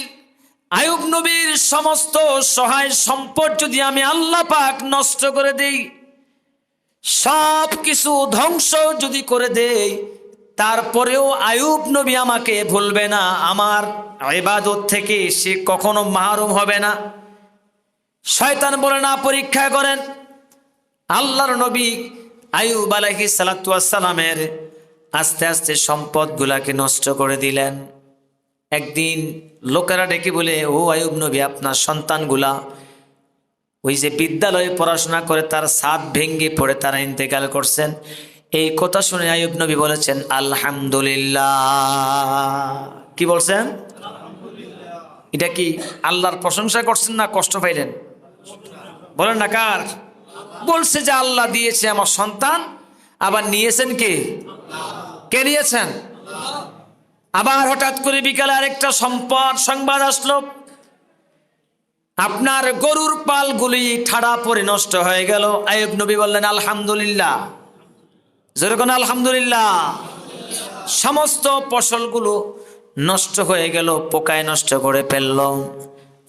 আইয়ুব নবীর সমস্ত সহায় সম্পদ যদি আমি আল্লাহ পাক নষ্ট করে দেই, সব কিছু ধ্বংস যদি করে দেই, তারপরেও আইয়ুব নবী আমাকে ভুলবে না, আমার ইবাদত থেকে সে কখনো মাহরুম হবে না। শয়তান বলে না, পরীক্ষা করেন। আল্লাহর নবী আইয়ুব আলাইহিস সালাতু ওয়াস সালামের আস্তে আস্তে সম্পদগুলাকে নষ্ট করে দিলেন। একদিন লোকেরা ডেকে বলে, ও আইয়ুব নবী, আপনার সন্তানগুলা ওই যে বিদ্যালয়ে পড়াশোনা করে তার ছাদ ভেঙ্গে পড়ে তারা ইন্তেকাল করছেন। এই কথা শুনে আইয়ুব নবী বলেছেন আলহামদুলিল্লাহ। কি বলছেন? এটা কি আল্লাহর প্রশংসা করছেন না কষ্ট পাইলেন? বলেন না কার? বলছে যে আল্লাহ দিয়েছে আমার সন্তান, আবার নিয়েছেন কে? কে নিয়েছেন? আবার হঠাৎ করে বিকালে আরেকটা সংবাদ আসলো, আপনার গরুর পালগুলি ঠাড়া পরে নষ্ট হয়ে গেল। আইয়ুব নবী বললেন আলহামদুলিল্লাহ। যেরকম আলহামদুলিল্লাহ। সমস্ত ফসলগুলো নষ্ট হয়ে গেল, পোকায় নষ্ট করে ফেলল।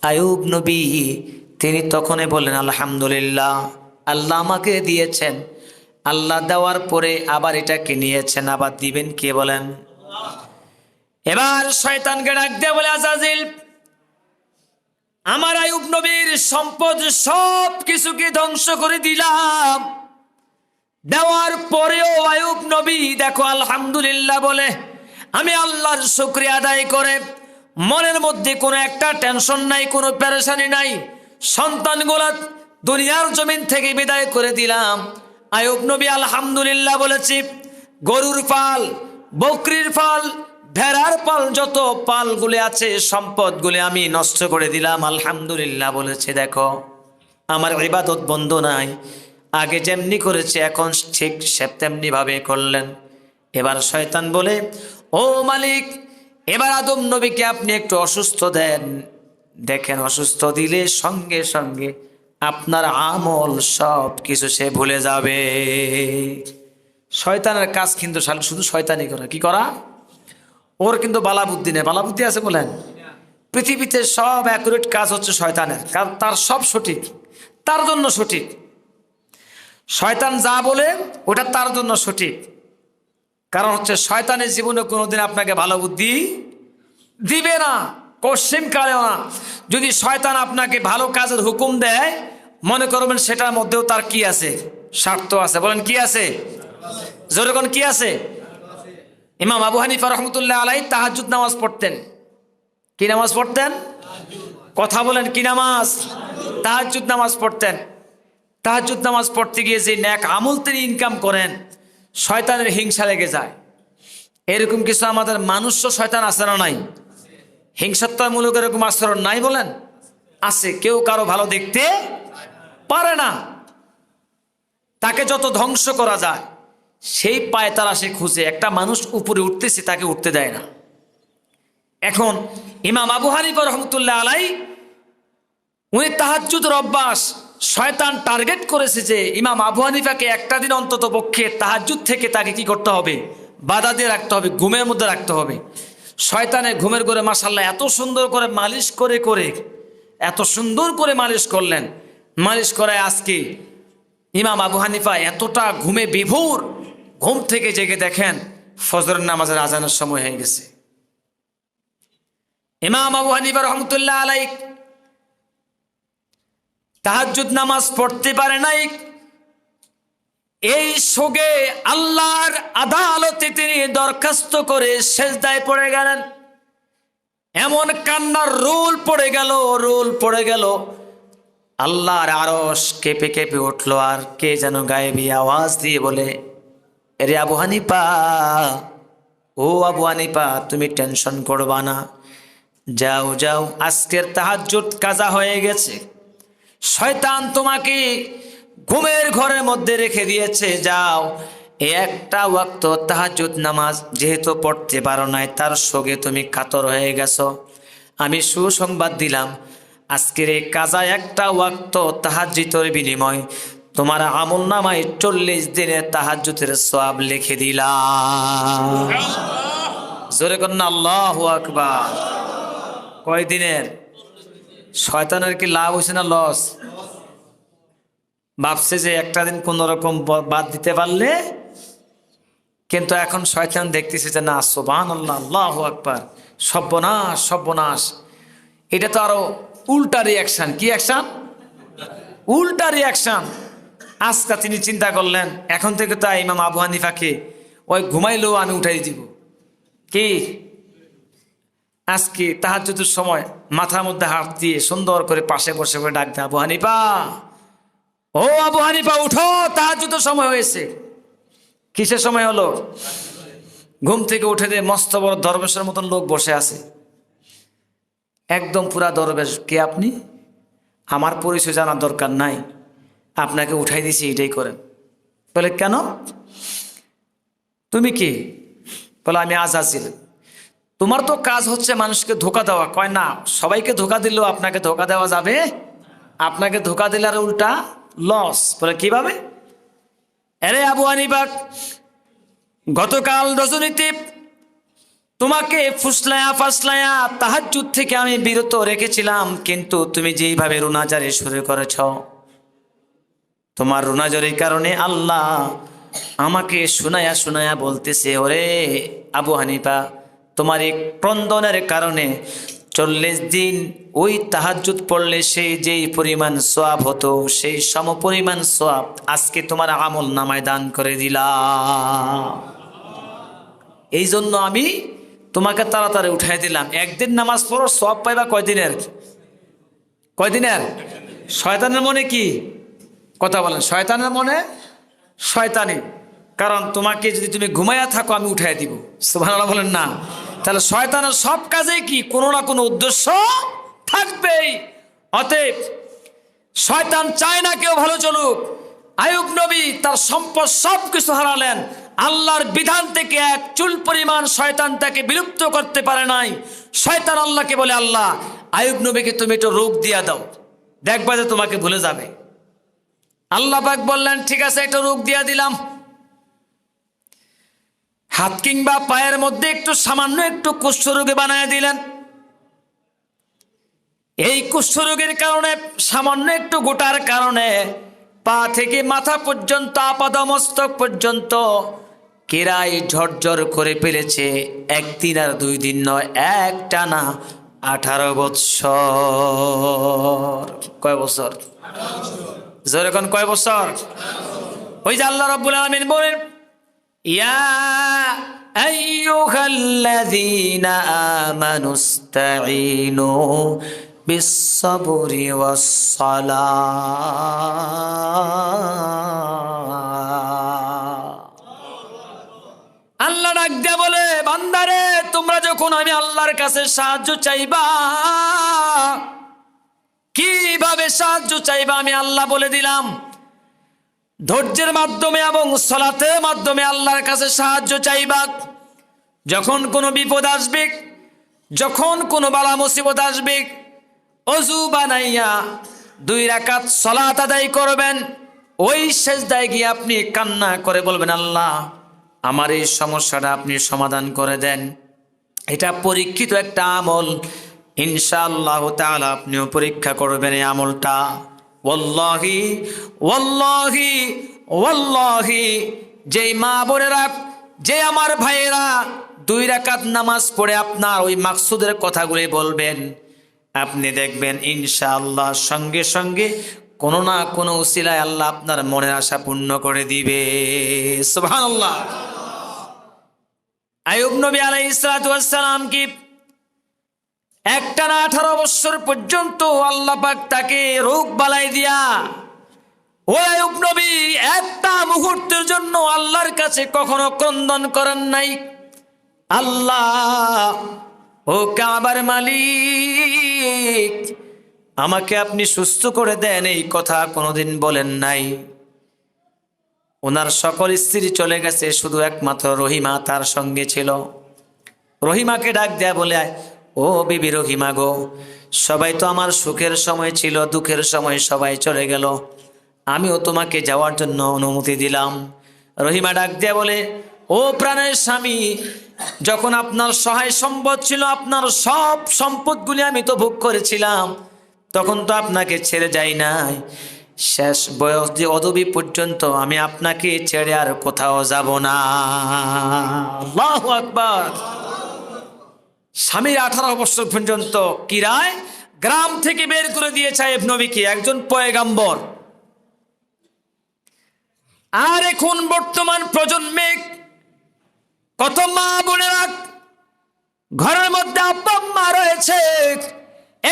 আইয়ুব নবী তিনি তখনই বললেন আলহামদুলিল্লাহ, আল্লাহ আমাকে দিয়েছেন, আল্লাহ দেওয়ার পরে আবার এটাকে নিয়েছেন, আবার দিবেন কে বলেন? এবার শয়তানকে ডাক দিয়ে বলে, আজাজিল, আমার আইয়ুব নবীর সম্পদ সব কিছুকে ধ্বংস করে দিলাম, দেওয়ার পরেও আইয়ুব নবী দেখো আলহামদুলিল্লাহ বলে, আমি আল্লাহর শুকরিয়া আদায় করে মনের মধ্যে কোনো একটা টেনশন নাই, কোনো পেরেশানি নাই। সন্তানগুলা দুনিয়ার জমিন থেকে বিদায় করে দিলাম, আয়ুব নবী আলহামদুলিল্লাহ বলেছি, গরুর পাল, বকরির পাল, ভেড়ার পাল, যত পালগুলি আছে সম্পদগুলি আমি নষ্ট করে দিলাম, আলহামদুলিল্লাহ বলেছে। দেখো আমার ইবাদত বন্ধ নাই, আগে যেমনি করেছে এখন ঠিক তেমনি ভাবে করলেন। এবার শয়তান বলে, ও মালিক, এবার আদম নবীকে আপনি একটু অসুস্থ দেন, দেখেন অসুস্থ দিলে সঙ্গে সঙ্গে আপনার আমল সব কিছু সে ভুলে যাবে। শয়তানের কাজ কিন্তু শুধু শয়তানি করা, কি করা? ওর কিন্তু বালা বুদ্ধি নেই। বালা বুদ্ধি আছে বলেন? পৃথিবীতে সব অ্যাকুরেট কাজ হচ্ছে শয়তানের, কারণ তার সব সঠিক, তার জন্য সঠিক। শয়তান যা বলে ওটা তার জন্য সঠিক, কারণ হচ্ছে শয়তানের জীবনে কোনোদিন আপনাকে ভালো বুদ্ধি দিবে না, কোশ্চিন কালেও না। যদি শয়তান আপনাকে ভালো কাজের হুকুম দেয়, মনে করবেন সেটার মধ্যেও তার কি আছে? স্বার্থ আছে। বলেন কি আছে? জোরে কোন কি আছে? ইমাম আবু হানিফা রহমতুল্লাহ আলাইহি তাহাজ্জুদ নামাজ পড়তেন। কি নামাজ পড়তেন? কথা বলেন, কি নামাজ? তাহাজ্জুদ নামাজ পড়তেন। তাহাজ্জুদ নামাজ পড়তে গিয়ে যে নেক আমল তিনি ইনকাম করেন, শয়তানের হিংসা লেগে যায়। এরকম কিছু আমাদের মানুষও শয়তান আছে না নাই? হিংসাত্মমূলক এরকম আচরণ নাই বলেন? আছে। কেউ কারো ভালো দেখতে পারে না, তাকে যত ধ্বংস করা যায় সেই পায় তারা সে খুঁজে। একটা মানুষ উপরে উঠতেছে, তাকে উঠতে দেয় না। এখন ইমাম আবু হানিফা রহমতুল্লাহ আলাইহি উনি তাহাজ্জুদের অভ্যাস, শয়তান টার্গেট করেছে যে ইমাম আবু হানিফাকে একটা দিন অন্তত পক্ষে তাহাজ্জুদ থেকে তাকে কি করতে হবে? বাধা দিয়ে রাখতে হবে, ঘুমের মধ্যে রাখতে হবে। শয়তানের ঘুমের ঘরে মাশাআল্লাহ এত সুন্দর করে মালিশ করে এত সুন্দর করে মালিশ করলেন। মালিশ করায় আজকে ইমাম আবু হানিফা এতটা ঘুমে বিভোর, ঘুম থেকে জেগে দেখেন ফজরের নামাজের আজানের সময় হয়ে গেছে। ইমাম আবু হানিফা রহমতুল্লাহ আলাইহি তাহাজ্জুদ নামাজ পড়তে পারে নাই। এই সোগে আল্লাহর আদালতে তিনি দরখাস্ত করে সেজদায় পড়ে গেলেন। এমন কান্নার রোল পড়ে গেল, আল্লাহর আরশ কেঁপে কেঁপে উঠলো। আর কে যেন গায়েবী আওয়াজ দিয়ে বলে, রে আবু হানিফা, ও আবু হানিফা, তুমি টেনশন করবা না, যাও যাও, আজকের তাহাজ্জুদ কাজা হয়ে গেছে। শয়তান তোমাকে ঘুমের ঘরের মধ্যে রেখে দিয়েছে, যাও একটা ওয়াক্ত তাহাজ্জুদ নামাজ যেহেতু পড়তে পারো নাই, তার সঙ্গে তুমি কাতর হয়ে গেছো, আমি সুসংবাদ দিলাম, আজকের এই কাজা একটা ওয়াক্ত তাহাজ্জুদের বিনিময় তোমার আমলনামায় 40 দিনের তাহাজ্জুদের সওয়াব লিখে দিলাম। জোরে কন্না আল্লাহু আকবার। কয় দিনের? শয়তানের কি লাভ হয়েছে না লস? ভাবছে যে একটা দিন কোন রকম বাদ দিতে পারলে, কিন্তু এখন শয়তান দেখতেছে যে না, সুবহানাল্লাহ, আল্লাহু আকবার, সর্বনাশ সর্বনাশ। এটা তো আরো উল্টা রিয়াকশন। কি অ্যাকশন? উল্টা রিয়াকশন। আজকে তিনি চিন্তা করলেন এখন থেকে তো ইমাম আবু হানিফাকে ওই ঘুমাইলেও আমি উঠাই দিব। কি আজকে তাহাজ্জুদের সময় মাথার মধ্যে হাত দিয়ে সুন্দর করে পাশে বসে করে ডাক দেয়, আবু হানিফা, ও আবু হানিফা, উঠো, তাহাজ্জুদের সময় হয়েছে। কিসের সময় হলো? ঘুম থেকে উঠে দিয়ে মস্ত বড় দরবেশের মতন লোক বসে আছে, একদম পুরা দরবেশ। কে আপনি? আমার পরিচয় জানার দরকার নাই, আপনাকে উঠাই দিছি, এটাই করেন। বলে কেন? তুমি কি? বলে আমি আজাজিল। তোমার তো কাজ হচ্ছে মানুষকে ধোকা দেওয়া। কয় না, সবাইকে ধোকা দিলেও আপনাকে ধোকা দেওয়া যাবে, আপনাকে ধোকা দিলে আর উল্টা লস। বলে কিভাবে? আরে আবু হানিফা, গতকাল রজনীতে তোমাকে ফুসলায়া তাহাজ্জুদ থেকে আমি বিরত রেখেছিলাম, কিন্তু তুমি যেইভাবে রুনাজারি শুরু করেছ, তোমার রুনাজারির কারণে আল্লাহ আমাকে শুনায়া বলতেছে, ওরে আবু হানিফা, তোমার এই ক্রন্দনের কারণে 40 দিন ওই তাহাজ্জুদ পড়লে সেই যেই পরিমাণ সওয়াব হতো, সেই সমপরিমাণ সওয়াব আজকে তোমার আমল নামায় দান করে দিলাম। এই জন্য আমি তোমাকে তাড়াতাড়ি উঠাই দিলাম। একদিন নামাজ পড়ো, সওয়াব পাইবা কয়দিনের? শয়তানের মনে কি কথা বলেন? শয়তানের মনে শয়তানি, কারণ তোমাকে যদি তুমি ঘুমাইয়া থাকো আমি উঠাই দিব। সুবহানাল্লাহ বলেন না? তাহলে শয়তানের সব কাজেই কি কোনো না কোনো উদ্দেশ্য থাকবেই। অতএব শয়তান চায় না কেউ ভালো চলুক। আইয়ুব নবী তার সম্পদ সব কিছু হারালেন, আল্লাহর বিধান থেকে এক চুল পরিমাণ শয়তান তাকে বিলুপ্ত করতে পারে নাই। শয়তান আল্লাহকে বলে, আল্লাহ আইয়ুব নবীকে তুমি একটু রোগ দিয়া দাও, দেখবা যে তোমাকে ভুলে যাবে। আল্লাহ পাক বললেন, ঠিক আছে, একটা রোগ দিয়া দিলাম। হাত কিংবা পায়ের মধ্যে একটু সামান্য একটু কুষ্ঠরোগী বানায় দিলেন। এই কুষ্ঠরোগের কারণে, সামান্য একটু গোটার কারণে পা থেকে মাথা পর্যন্ত, আপাদমস্তক পর্যন্ত কেরাই ঝরঝর করে ফেলেছে। একদিন আর 2 দিন নয়, একটানা 18 বৎসর। কয় বছর? জোরে কোন কয় বছর? ওই যে আল্লাহ রাব্বুল আলামিন বলেন, ইয়া আইয়ুহাল্লাযীনা আমানুস্তাঈনু বিস-সাবরি ওয়াস-সালাহ। আল্লাহ ডাক দিয়া বলে, বান্দারে তোমরা যখন আমি আল্লাহর কাছে সাহায্য চাইবা, কিভাবে সাহায্য চাইবা আমি আল্লাহ বলে দিলাম। ধৈর্যের মাধ্যমে এবং সালাতের মাধ্যমে আল্লাহর কাছে সাহায্য চাইবা। যখন কোনো বিপদ আসবে, যখন কোনো বালা মুসিবত আসবে, অজু বানাইয়া 2 রাকাত সালাত আদায় করবেন। ওই সেজদায় গিয়ে আপনি কান্না করে বলবেন, আল্লাহ আমার এই সমস্যাটা আপনি সমাধান করে দেন। এটা পরীক্ষিত একটা আমল, ইনশাআল্লাহ তাআলা আপনিও পরীক্ষা করবেন এই আমলটা। ওয়াল্লাহি ওয়াল্লাহি ওয়াল্লাহি, যেই মা বোনেরা, যে আমার ভাইয়েরা 2 রাকাত নামাজ পড়ে আপনার ওই মাকসুদের কথাগুলি বলবেন, আপনি দেখবেন ইনশাআল্লাহ সঙ্গে সঙ্গে কোনো না কোনো উসিলায় আল্লাহ আপনার মনের আশা পূর্ণ করে দিবে। সুবহানাল্লাহ। আইয়ুব নবী আলাইহিস সালাতু ওয়াস সালাম কি একটানা 18 বছর পর্যন্ত আল্লাহ পাক তাকে রোগ বালাই দিয়া, ওই আইয়ুব নবী একটা মুহূর্তের জন্য আল্লাহর কাছে কখনো ক্রন্দন করেন নাই। আল্লাহ, ও কাবার মালিক, আমাকে আপনি সুস্থ করে দেন, এই কথা কোনোদিন বলেন নাই। ওনার সকল স্ত্রী চলে গেছে, শুধু একমাত্র রহিমা তার সঙ্গে ছিল। রহিমাকে ডাক দেয়া বলে, ও বিবি রহিমা গো, সবাই তো আমার সুখের সময় ছিল, দুঃখের সময় সবাই চলে গেল, আমিও তোমাকে যাওয়ার জন্য অনুমতি দিলাম। রহিমা ডাক দেয়া বলে, ও প্রাণের স্বামী, যখন আপনার সহায় সম্পদ ছিল, আপনার সব সম্পদগুলি আমি তো ভোগ করেছিলাম, তখন তো আপনাকে ছেড়ে যাই নাই। শেষ বয়স যে অদবি পর্যন্ত আমি আপনাকে ছেড়ে আর কোথাও যাব না। আল্লাহু আকবার। স্বামীর 18 বছর পর্যন্ত কিরায় গ্রাম থেকে বের করে দিয়েছে আইয়ুব নবীকে, একজন পয়গাম্বর। আর এখন বর্তমান প্রজন্মে কত মা বোনেরা ঘরের মধ্যে আব্বা মা রয়েছে,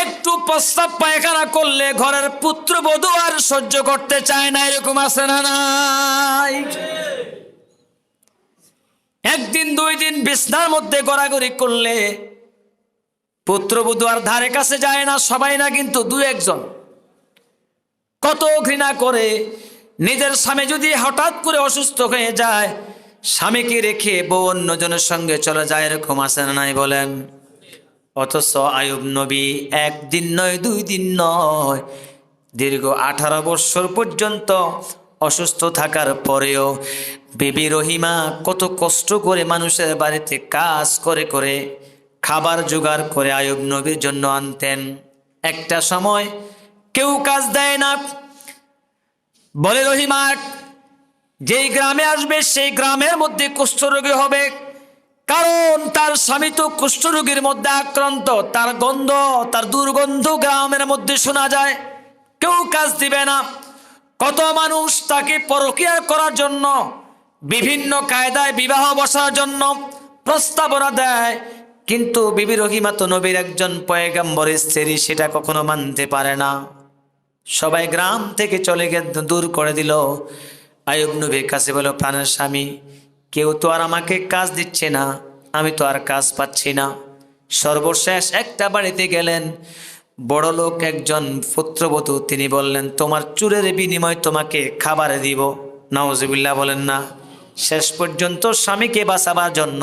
একটু প্রস্রাব পায়খানা করলে ঘরের পুত্রবধূ আর সহ্য করতে চায় না, এরকম আছে না নাই? একদিন 2 দিন বিছনার মধ্যে গড়াগড়ি করলে পুত্রবধূ আর ধারে কাছে যায় না, সবাই না কিন্তু 2-1 জন। কত ঘৃণা করে। নিজের স্বামী যদি হঠাৎ করে অসুস্থ হয়ে যায়, স্বামীকে রেখে বউ অন্যজনের সঙ্গে চলে যায়, এরকম আছে না নাই বলেন? অথচ আইয়ুব নবী 1 দিন নয়, 2 দিন নয়, দীর্ঘ 18 বছর পর্যন্ত অসুস্থ থাকার পরেও বিবি রহিমা কত কষ্ট করে মানুষের বাড়িতে কাজ করে করে খাবার জোগাড় করে আইয়ুব নবীর জন্য আনতেন। একটা সময় কেউ কাজ দেয় না, বলে রহিমা যেই গ্রামে আসবে সেই গ্রামের মধ্যে কুষ্ঠরোগী হবে, কারণ তার স্বামী তো কুষ্ঠরোগীর মধ্যে আক্রান্ত, তার গন্ধ, তার দুর্গন্ধ গ্রামের মধ্যে শোনা যায়, কেউ কাজ দিবে না। কত মানুষ তাকে পরকিয়া করার জন্য, বিভিন্ন কায়দায় বিবাহ বসার জন্য প্রস্তাবনা দেয়, কিন্তু বিবি রহিমা তো নবীর একজন পয়গম্বরের স্ত্রী, সেটা কখনো মানতে পারে না। সবাই গ্রাম থেকে চলে গিয়ে দূর করে দিল। আইয়ুব নবীর কাছে বলল, প্রাণের স্বামী, কেউ তো আর আমাকে কাজ দিচ্ছে না, আমি তো আর কাজ পাচ্ছি না। সর্বশেষ একটা বাড়িতে গেলেন, বড় লোক একজন পুত্রবধূ, তিনি বললেন, তোমার চুলের বিনিময়ে তোমাকে খাবার দিব। নাউজুবিল্লাহ বলেন না। শেষ পর্যন্ত স্বামীকে বাঁচাবার জন্য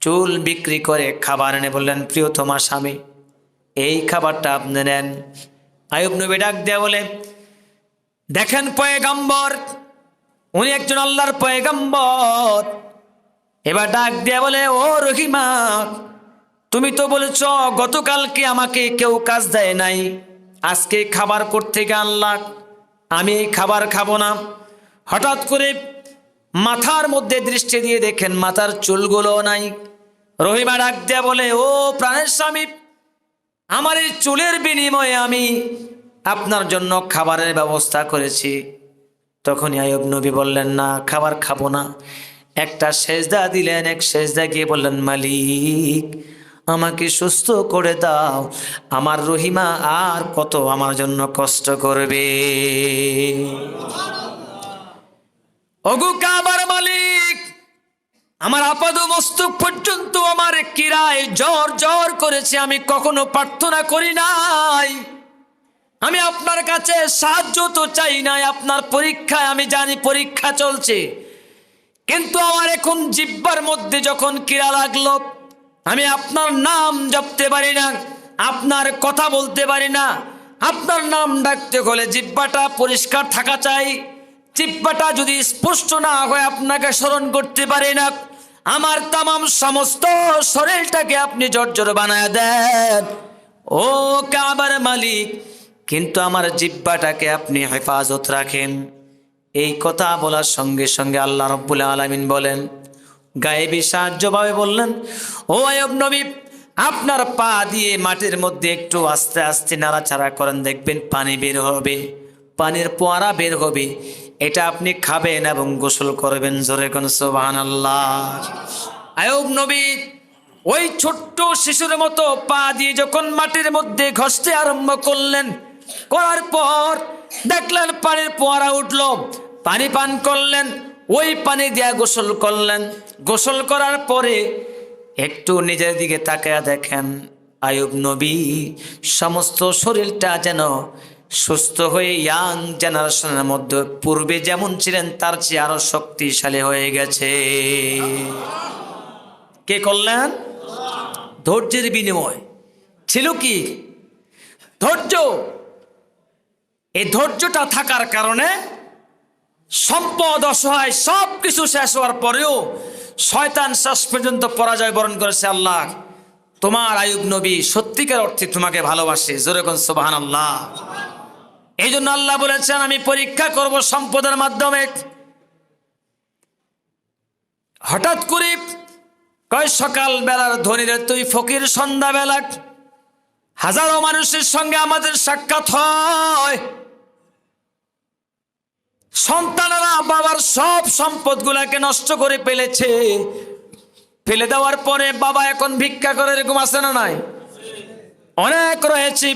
চুল বিক্রি করে খাবার এনে বললেন, প্রিয়তমা স্বামী, এই খাবারটা আপনি নেন। আইয়ুব নবী ডাক দেয়া বলে, দেখেন পয়গম্বর, উনি একজন আল্লাহর পয়গম্বর। এবার ডাক দেয়া বলে, ও রহিমা, তুমি তো বলেছ গতকালকে আমাকে কেউ কাজ দেয় নাই, আজকে খাবার করতে আনলা, আমি এই খাবার খাবো না। হঠাৎ করে মাথার মধ্যে দৃষ্টি দিয়ে দেখেন মাথার চুলগুলো নাই। রহিমা ডাক দেয়া বলে, ও প্রাণের স্বামী, আমার এই চুলের বিনিময়ে আমি আপনার জন্য খাবারের ব্যবস্থা করেছি। তখনই আইয়ুব নবী বললেন, না, খাবার খাবো না। একটা সেজদা দিলেন, এক সেজদা গিয়ে বললেন, মালিক, আমাকে সুস্থ করে দাও, আমার রহিমা আর কত আমার জন্য কষ্ট করবে। ওগো কাবার মালিক, আমার আপাদ মস্তক পর্যন্ত আমার কিরায় জ্বর জ্বর করেছে, আমি কখনো প্রার্থনা করি নাই, আমি আপনার কাছে সাহায্য তো চাই নাই, আপনার পরীক্ষায় আমি জানি পরীক্ষা চলছে, কিন্তু আমার এখন জিহ্বার মধ্যে যখন কিরা লাগলো, আমি আপনার নাম জপতে পারি না, আপনার কথা বলতে পারি না। আপনার নাম ডাকতে হলে জিহ্বাটা পরিষ্কার থাকা চাই, জিহ্বাটা যদি স্পষ্ট না হয় আপনাকে স্মরণ করতে পারি না। আমার তামাম সমস্ত শরীরটাকে আপনি জর্জর বানায় দেন ও কাবার মালিক, কিন্তু আমার জিহ্বাটাকে আপনি হেফাজত রাখেন। এই কথা বলার সঙ্গে সঙ্গে আল্লাহ রাব্বুল আলামিন বলেন, গায়েবী সাহায্যভাবে বললেন, ও আইয়ুব নবী, আপনার পা দিয়ে মাটির মধ্যে একটু আস্তে আস্তে নাড়াচাড়া করেন, দেখবেন পানি বের হবে, পানির ফোয়ারা বের হবে, এটা আপনি খাবেন এবং গোসল করবেন। জোরে কোন সুবহানাল্লাহ। আইয়ুব নবী ওই ছোট্ট শিশুর মতো পা দিয়ে যখন মাটির মধ্যে ঘষতে আরম্ভ করলেন, করার পর দেখলেন পানির ফোয়ারা উঠল, পানি পান করলেন, ওই পানি দিয়ে গোসল করলেন। গোসল করার পরে একটু নিজের দিকে তাকায়া দেখেন আইয়ুব নবী সমস্ত শরীরটা যেন সুস্থ হয়ে ইয়াং জেনারেশনের মধ্যে পূর্বে যেমন ছিলেন তার চেয়ে আরো শক্তিশালী হয়ে গেছে। কে করলেন? ধৈর্যের বিনিময় ছিল কি? ধৈর্য। এই ধৈর্যটা থাকার কারণে সম্পদ, অসহায় সব কিছু শেষ হওয়ার পরেও শয়তান শেষ পর্যন্ত পরাজয় বরণ করেছে। আল্লাহ তোমার আইয়ুব নবী সত্যিকার অর্থে তোমাকে ভালোবাসে। জোরে কোন সুবহানাল্লাহ। এই জন্য আল্লাহ বলেছেন, আমি পরীক্ষা করব সম্পদের মাধ্যমে। হঠাৎ করে কয় সকাল বেলার ধনীরে তুই ফকির, সন্ধ্যা বেলা হাজারো মানুষের সঙ্গে আমাদের সাক্ষাৎ হয়। সন্তানেরা বাবার সব সম্পদ গুলাকে নষ্ট করে ফেলেছে, ফেলে দেওয়ার পরে বাবা এখন ভিক্ষা করে, এরকম আছে না নাই? অনেক রয়েছে।